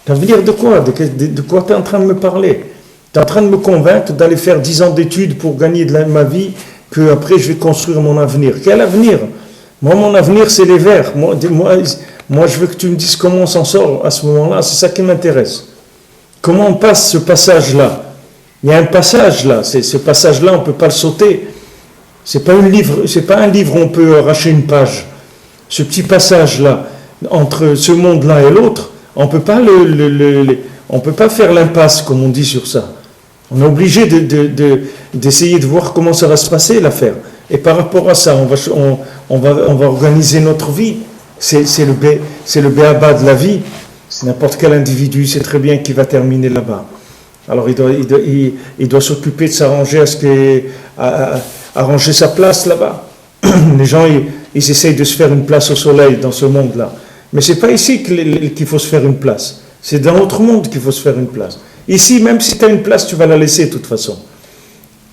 L'avenir de quoi? De quoi tu es en train de me parler? Tu es en train de me convaincre d'aller faire 10 ans d'études pour gagner ma vie, qu'après je vais construire mon avenir. Quel avenir? Moi, mon avenir, c'est les vers. Moi, je veux que tu me dises comment on s'en sort à ce moment-là. C'est ça qui m'intéresse. Comment on passe ce passage-là? Il y a un passage là. Ce passage-là, on ne peut pas le sauter. C'est pas un livre où on peut arracher une page. Ce petit passage-là, entre ce monde-là et l'autre, on peut pas on peut pas faire l'impasse, comme on dit sur ça. On est obligé d'essayer de voir comment ça va se passer, l'affaire. Et par rapport à ça, on va organiser notre vie. C'est le béaba de la vie. N'importe quel individu sait très bien qu'il va terminer là-bas. Alors il doit s'occuper de s'arranger arranger sa place là-bas. Les gens, ils essayent de se faire une place au soleil dans ce monde-là. Mais c'est pas ici qu'il faut se faire une place. C'est dans l'autre monde qu'il faut se faire une place. Ici, même si tu as une place, tu vas la laisser de toute façon.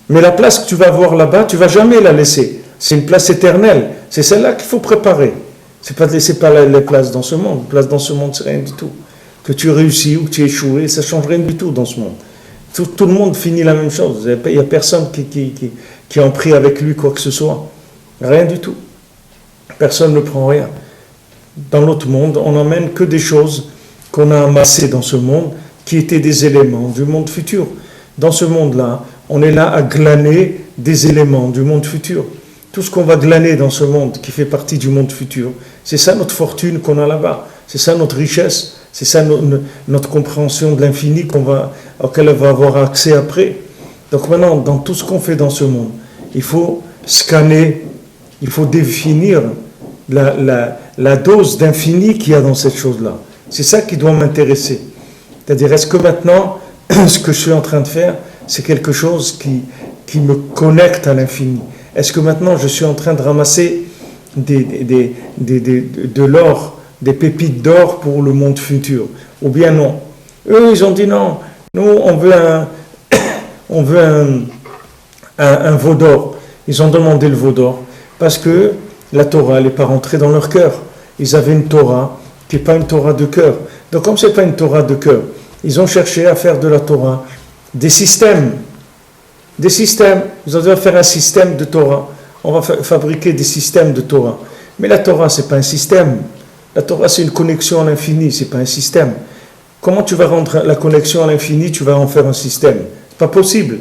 Mais la place que tu vas avoir là-bas, tu ne vas jamais la laisser. C'est une place éternelle. C'est celle-là qu'il faut préparer. C'est pas de laisser les places dans ce monde. Les places dans ce monde, c'est rien du tout. Que tu réussis ou que tu échoues, ça ne change rien du tout dans ce monde. Tout le monde finit la même chose. Il n'y a personne qui en prie avec lui quoi que ce soit. Rien du tout. Personne ne prend rien. Dans l'autre monde, on n'emmène que des choses qu'on a amassées dans ce monde, qui étaient des éléments du monde futur. Dans ce monde-là, on est là à glaner des éléments du monde futur. Tout ce qu'on va glaner dans ce monde, qui fait partie du monde futur, c'est ça notre fortune qu'on a là-bas. C'est ça notre richesse. C'est ça notre compréhension de l'infini auquel on va avoir accès après. Donc maintenant, dans tout ce qu'on fait dans ce monde, il faut scanner, il faut définir la dose d'infini qu'il y a dans cette chose-là. C'est ça qui doit m'intéresser. C'est-à-dire, est-ce que maintenant, ce que je suis en train de faire, c'est quelque chose qui me connecte à l'infini? Est-ce que maintenant, je suis en train de ramasser de l'or, des pépites d'or pour le monde futur? Ou bien non? Eux, ils ont dit non. Nous, on veut un veau d'or. Ils ont demandé le veau d'or parce que la Torah n'est pas rentrée dans leur cœur. Ils avaient une Torah qui n'est pas une Torah de cœur. Donc comme ce n'est pas une Torah de cœur, ils ont cherché à faire de la Torah des systèmes. Des systèmes. Ils ont dû faire un système de Torah. On va fabriquer des systèmes de Torah. Mais la Torah, ce n'est pas un système. La Torah, c'est une connexion à l'infini, ce n'est pas un système. Comment tu vas rendre la connexion à l'infini, tu vas en faire un système? C'est pas possible.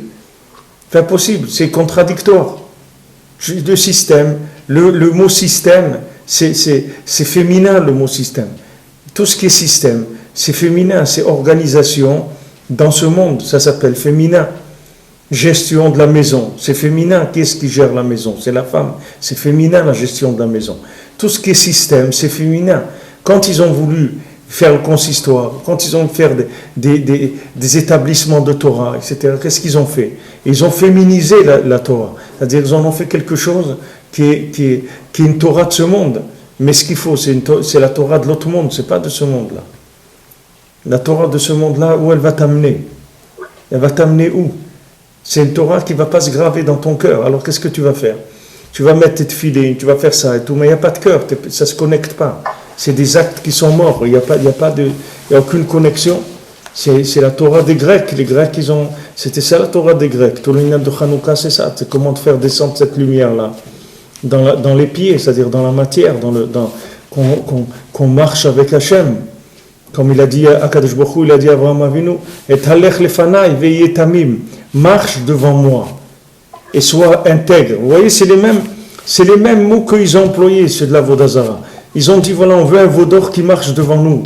C'est impossible, c'est contradictoire. Le système, le mot système, c'est féminin le mot système. Tout ce qui est système, c'est féminin, c'est organisation. Dans ce monde, ça s'appelle féminin. Gestion de la maison, c'est féminin. Qui est-ce qui gère la maison? C'est la femme. C'est féminin la gestion de la maison. Tout ce qui est système, c'est féminin. Quand ils ont voulu faire le consistoire, quand ils ont voulu faire des établissements de Torah, etc., qu'est-ce qu'ils ont fait? Ils ont féminisé la Torah. C'est-à-dire qu'ils en ont fait quelque chose qui est une Torah de ce monde. Mais ce qu'il faut, c'est la Torah de l'autre monde, c'est pas de ce monde-là. La Torah de ce monde-là, où elle va t'amener? Elle va t'amener où? C'est une Torah qui ne va pas se graver dans ton cœur. Alors qu'est-ce que tu vas faire? Tu vas mettre tes tefilines, tu vas faire ça et tout, mais il n'y a pas de cœur, ça ne se connecte pas. C'est des actes qui sont morts, il n'y a aucune connexion. C'est la Torah des Grecs. Les Grecs, c'était ça la Torah des Grecs. Tout le minyan de Hanouka, c'est ça. C'est comment te faire descendre cette lumière-là dans les pieds, c'est-à-dire dans la matière, qu'on marche avec Hachem. Comme il a dit à Akadosh Baruch Hu, il a dit à Abraham Avinu, et halech lefanai ve'yeh tamim, marche devant moi et sois intègre. Vous voyez, c'est les mêmes mots qu'ils ont employés, ceux de la Vodazara. Ils ont dit, voilà, on veut un veau d'or qui marche devant nous.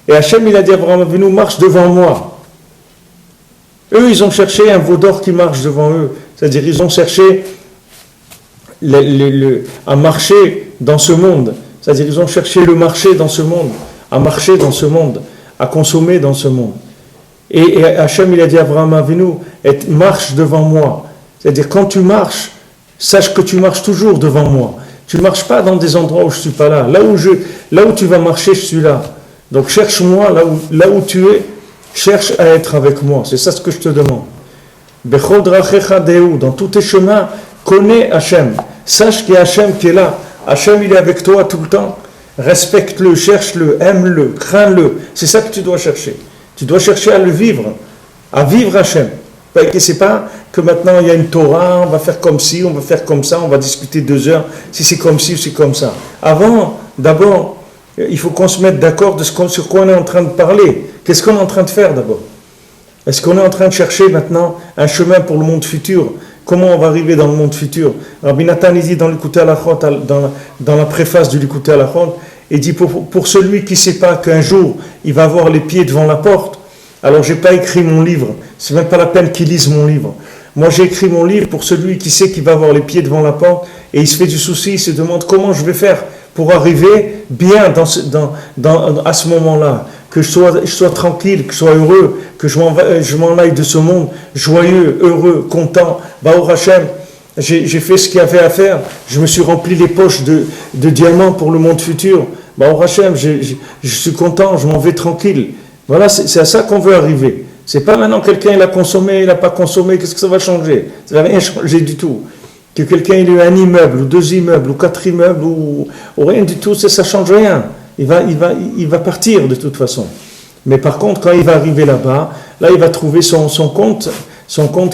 Et Hachem, il a dit à Abraham Avinu, marche devant moi. Eux, ils ont cherché un veau d'or qui marche devant eux. C'est-à-dire, ils ont cherché à marcher dans ce monde. C'est-à-dire, ils ont cherché le marché dans ce monde, à marcher dans ce monde, à consommer dans ce monde. Et Hachem, il a dit à Abraham Avinu, marche devant moi. C'est-à-dire, quand tu marches, sache que tu marches toujours devant moi. Tu ne marches pas dans des endroits où je ne suis pas là. Là où tu vas marcher, je suis là. Donc, cherche-moi là où tu es. Cherche à être avec moi. C'est ça ce que je te demande. Bechol drachecha deu, dans tous tes chemins, connais Hachem. Sache qu'il y a Hachem qui est là. Hachem, il est avec toi tout le temps. Respecte-le, cherche-le, aime-le, crains-le. C'est ça que tu dois chercher. Tu dois chercher à le vivre, à vivre Hachem. C'est pas que maintenant il y a une Torah, on va faire comme ci, on va faire comme ça, on va discuter 2 heures, si c'est comme ci ou c'est comme ça. D'abord, il faut qu'on se mette d'accord sur quoi on est en train de parler. Qu'est-ce qu'on est en train de faire d'abord? Est-ce qu'on est en train de chercher maintenant un chemin pour le monde futur? Comment on va arriver dans le monde futur? Rabbi Nathan, il dit dans l'Écouté Halachot, dans la préface de l'Écouté Halachot, il dit pour celui qui ne sait pas qu'un jour il va avoir les pieds devant la porte, alors je n'ai pas écrit mon livre, c'est même pas la peine qu'il lise mon livre. Moi j'ai écrit mon livre pour celui qui sait qu'il va avoir les pieds devant la porte et il se fait du souci, il se demande comment je vais faire pour arriver bien à ce moment-là, que je sois tranquille, que je sois heureux, que je m'en aille de ce monde joyeux, heureux, content. Baruch Hashem, j'ai fait ce qu'il y avait à faire, je me suis rempli les poches de diamants pour le monde futur. Baruch Hashem, je suis content, je m'en vais tranquille. Voilà, c'est à ça qu'on veut arriver. C'est pas maintenant quelqu'un il a consommé, il n'a pas consommé, qu'est-ce que ça va changer? Ça ne va rien changer du tout. Que quelqu'un il ait un immeuble, ou 2 immeubles, ou 4 immeubles, ou rien du tout, ça ne change rien. Il va partir de toute façon. Mais par contre, quand il va arriver là-bas, là il va trouver son compte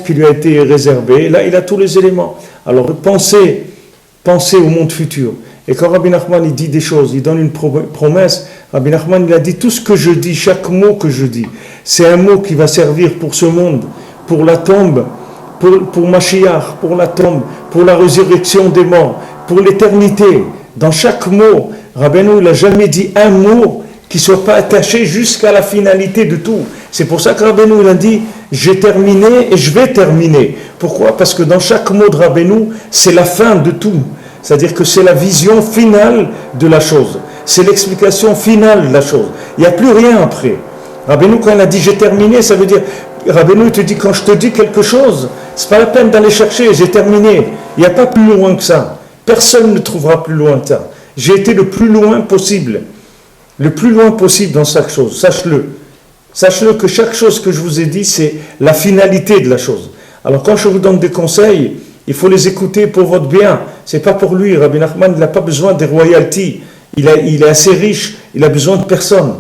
qui lui a été réservé. Là, il a tous les éléments. Alors, pensez au monde futur. Et quand Rabbi Nachman il dit des choses, il donne une promesse, Rabbi Nachman il a dit tout ce que je dis, chaque mot que je dis, c'est un mot qui va servir pour ce monde, pour la tombe, pour Mashiach, pour la tombe, pour la résurrection des morts, pour l'éternité. Dans chaque mot, Rabbeinu il n'a jamais dit un mot qui ne soit pas attaché jusqu'à la finalité de tout. C'est pour ça que Rabbeinu il a dit j'ai terminé et je vais terminer. Pourquoi? Parce que dans chaque mot de Rabbeinu, c'est la fin de tout. C'est-à-dire que c'est la vision finale de la chose. C'est l'explication finale de la chose. Il n'y a plus rien après. Rabbeinu, quand il a dit j'ai terminé, ça veut dire, Rabbeinu te dit, quand je te dis quelque chose, c'est pas la peine d'aller chercher, j'ai terminé. Il n'y a pas plus loin que ça. Personne ne trouvera plus loin que ça. J'ai été le plus loin possible. Le plus loin possible dans chaque chose. Sache-le. Sache-le que chaque chose que je vous ai dit, c'est la finalité de la chose. Alors quand je vous donne des conseils, il faut les écouter pour votre bien. C'est pas pour lui. Rabbi Nachman, il n'a pas besoin des royalties. Il est assez riche. Il a besoin de personne.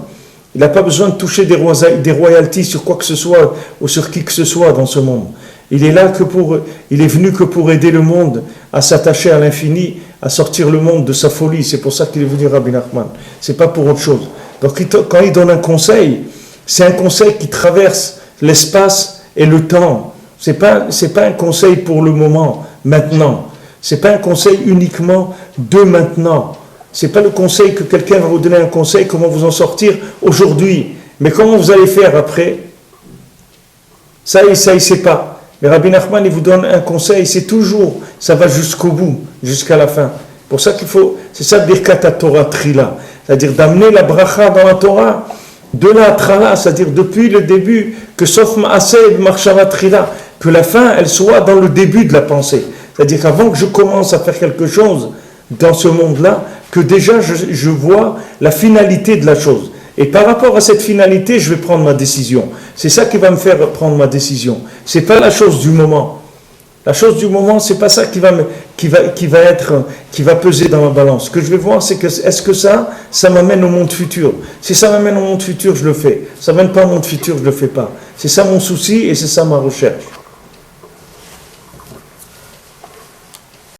Il n'a pas besoin de toucher des royalties sur quoi que ce soit ou sur qui que ce soit dans ce monde. Il est venu que pour aider le monde à s'attacher à l'infini, à sortir le monde de sa folie. C'est pour ça qu'il est venu Rabbi Nachman. C'est pas pour autre chose. Donc quand il donne un conseil, c'est un conseil qui traverse l'espace et le temps. C'est pas un conseil pour le moment, maintenant. C'est pas un conseil uniquement de maintenant. C'est pas le conseil que quelqu'un va vous donner un conseil, comment vous en sortir aujourd'hui. Mais comment vous allez faire après? Ça, il sait pas. Mais Rabbi Nachman, il vous donne un conseil, c'est toujours, ça va jusqu'au bout, jusqu'à la fin. Pour ça c'est ça Birkat Torah Trila. C'est-à-dire d'amener la bracha dans la Torah, de la Trala, c'est-à-dire depuis le début, que sauf Maaseh Marshava Trila, que la fin, elle soit dans le début de la pensée. C'est-à-dire qu'avant que je commence à faire quelque chose dans ce monde-là, que déjà je vois la finalité de la chose. Et par rapport à cette finalité, je vais prendre ma décision. C'est ça qui va me faire prendre ma décision. C'est pas la chose du moment. La chose du moment, c'est pas ça qui va peser dans la balance. Ce que je vais voir, c'est que est-ce que ça m'amène au monde futur. Si ça m'amène au monde futur, je le fais. Ça m'amène pas au monde futur, je le fais pas. C'est ça mon souci et c'est ça ma recherche.